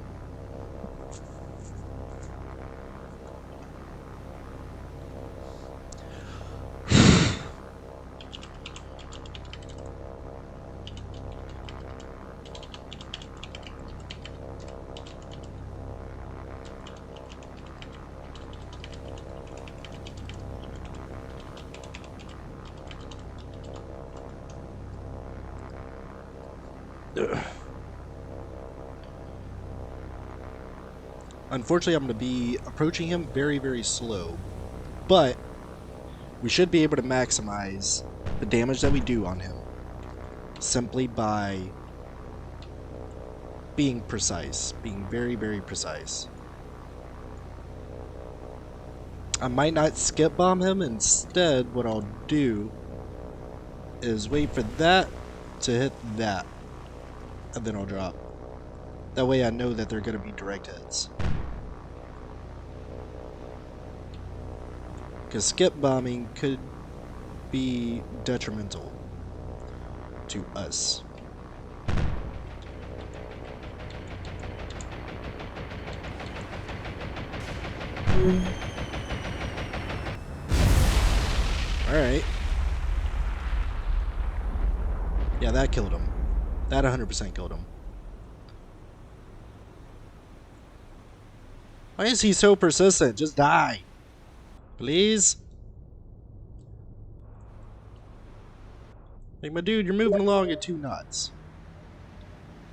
Unfortunately, I'm going to be approaching him very, very slow, but we should be able to maximize the damage that we do on him simply by being precise, being very, very precise. I might not skip bomb him. Instead, what I'll do is wait for that to hit that, and then I'll drop. That way I know that they're going to be direct hits. Because skip bombing could be detrimental to us. Alright. Yeah, that killed him. That 100% killed him. Why is he so persistent? Just die. Please? Like, my dude, you're moving along at 2 knots.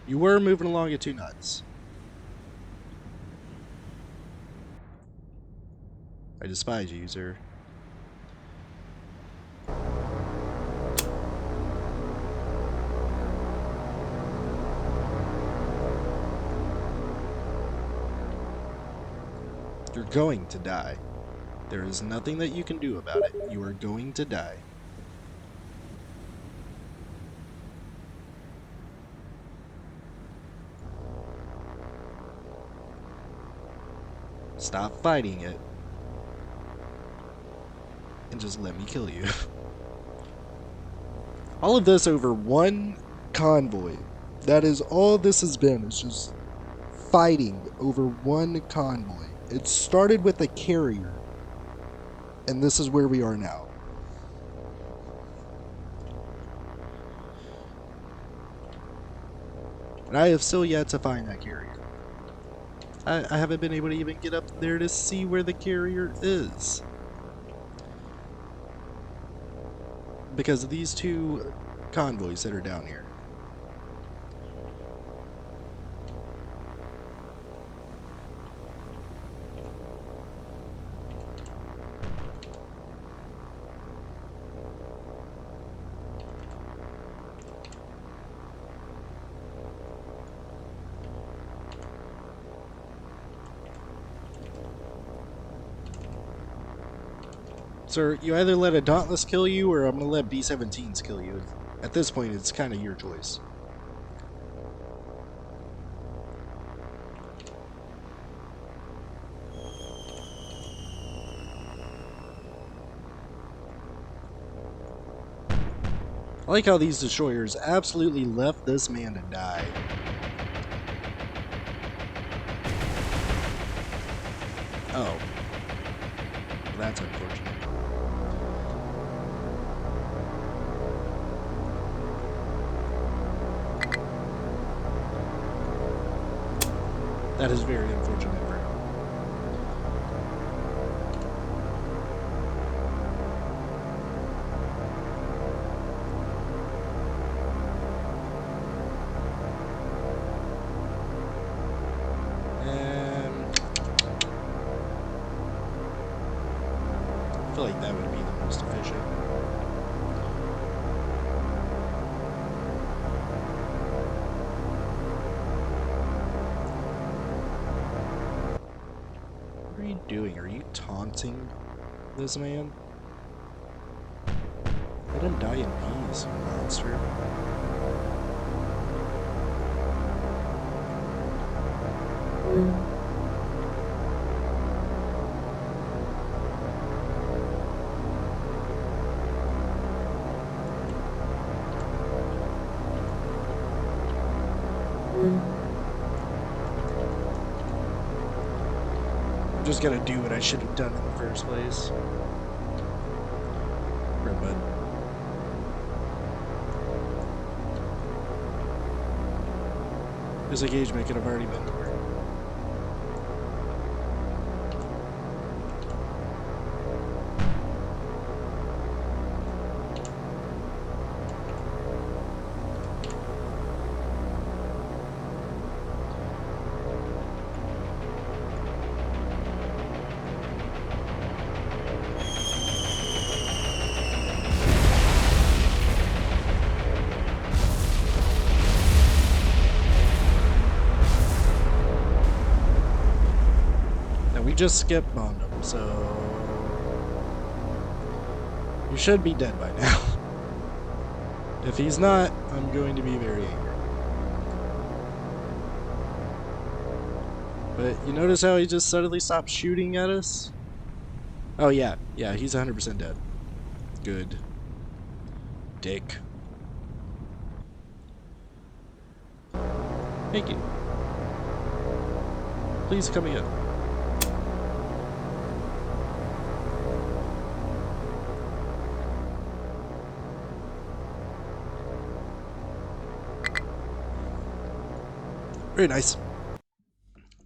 You were moving along at 2 knots. I despise you, sir. You're going to die. There is nothing that you can do about it. You are going to die. Stop fighting it. And just let me kill you. All of this over one convoy. That is all this has been. It's just fighting over one convoy. It started with a carrier. And this is where we are now. And I have still yet to find that carrier. I haven't been able to even get up there to see where the carrier is. Because of these two convoys that are down here. Sir, you either let a Dauntless kill you, or I'm gonna let B-17s kill you. At this point, it's kind of your choice. I like how these destroyers absolutely left this man to die. Oh. That's unfortunate. That is very unfortunate for him. And I feel like that would be the most efficient. What are you doing? Are you taunting this man? Let him die in peace, you monster. I'm just gonna do what I should have done in the first place. Red bud. This engagement could have already been over. We just skipped bombed him, so you should be dead by now. If he's not, I'm going to be very angry. But you notice how he just suddenly stopped shooting at us? Oh yeah, he's 100% dead. Good. Dick. Thank you. Please come again. Very nice.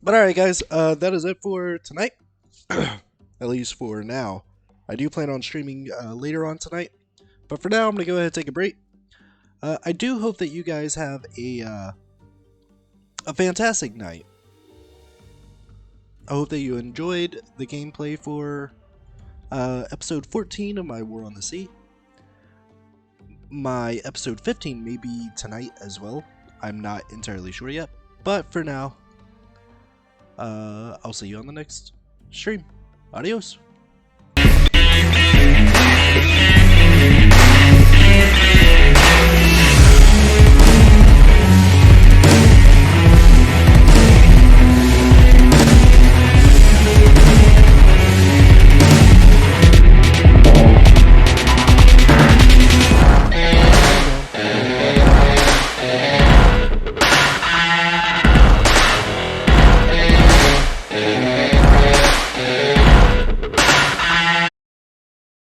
But alright guys, that is it for tonight. At least for now. I do plan on streaming later on tonight. But for now, I'm going to go ahead and take a break. I do hope that you guys have a fantastic night. I hope that you enjoyed the gameplay for Episode 14 of my War on the Sea. My episode 15 may be tonight as well. I'm not entirely sure yet. But for now, I'll see you on the next stream. Adios.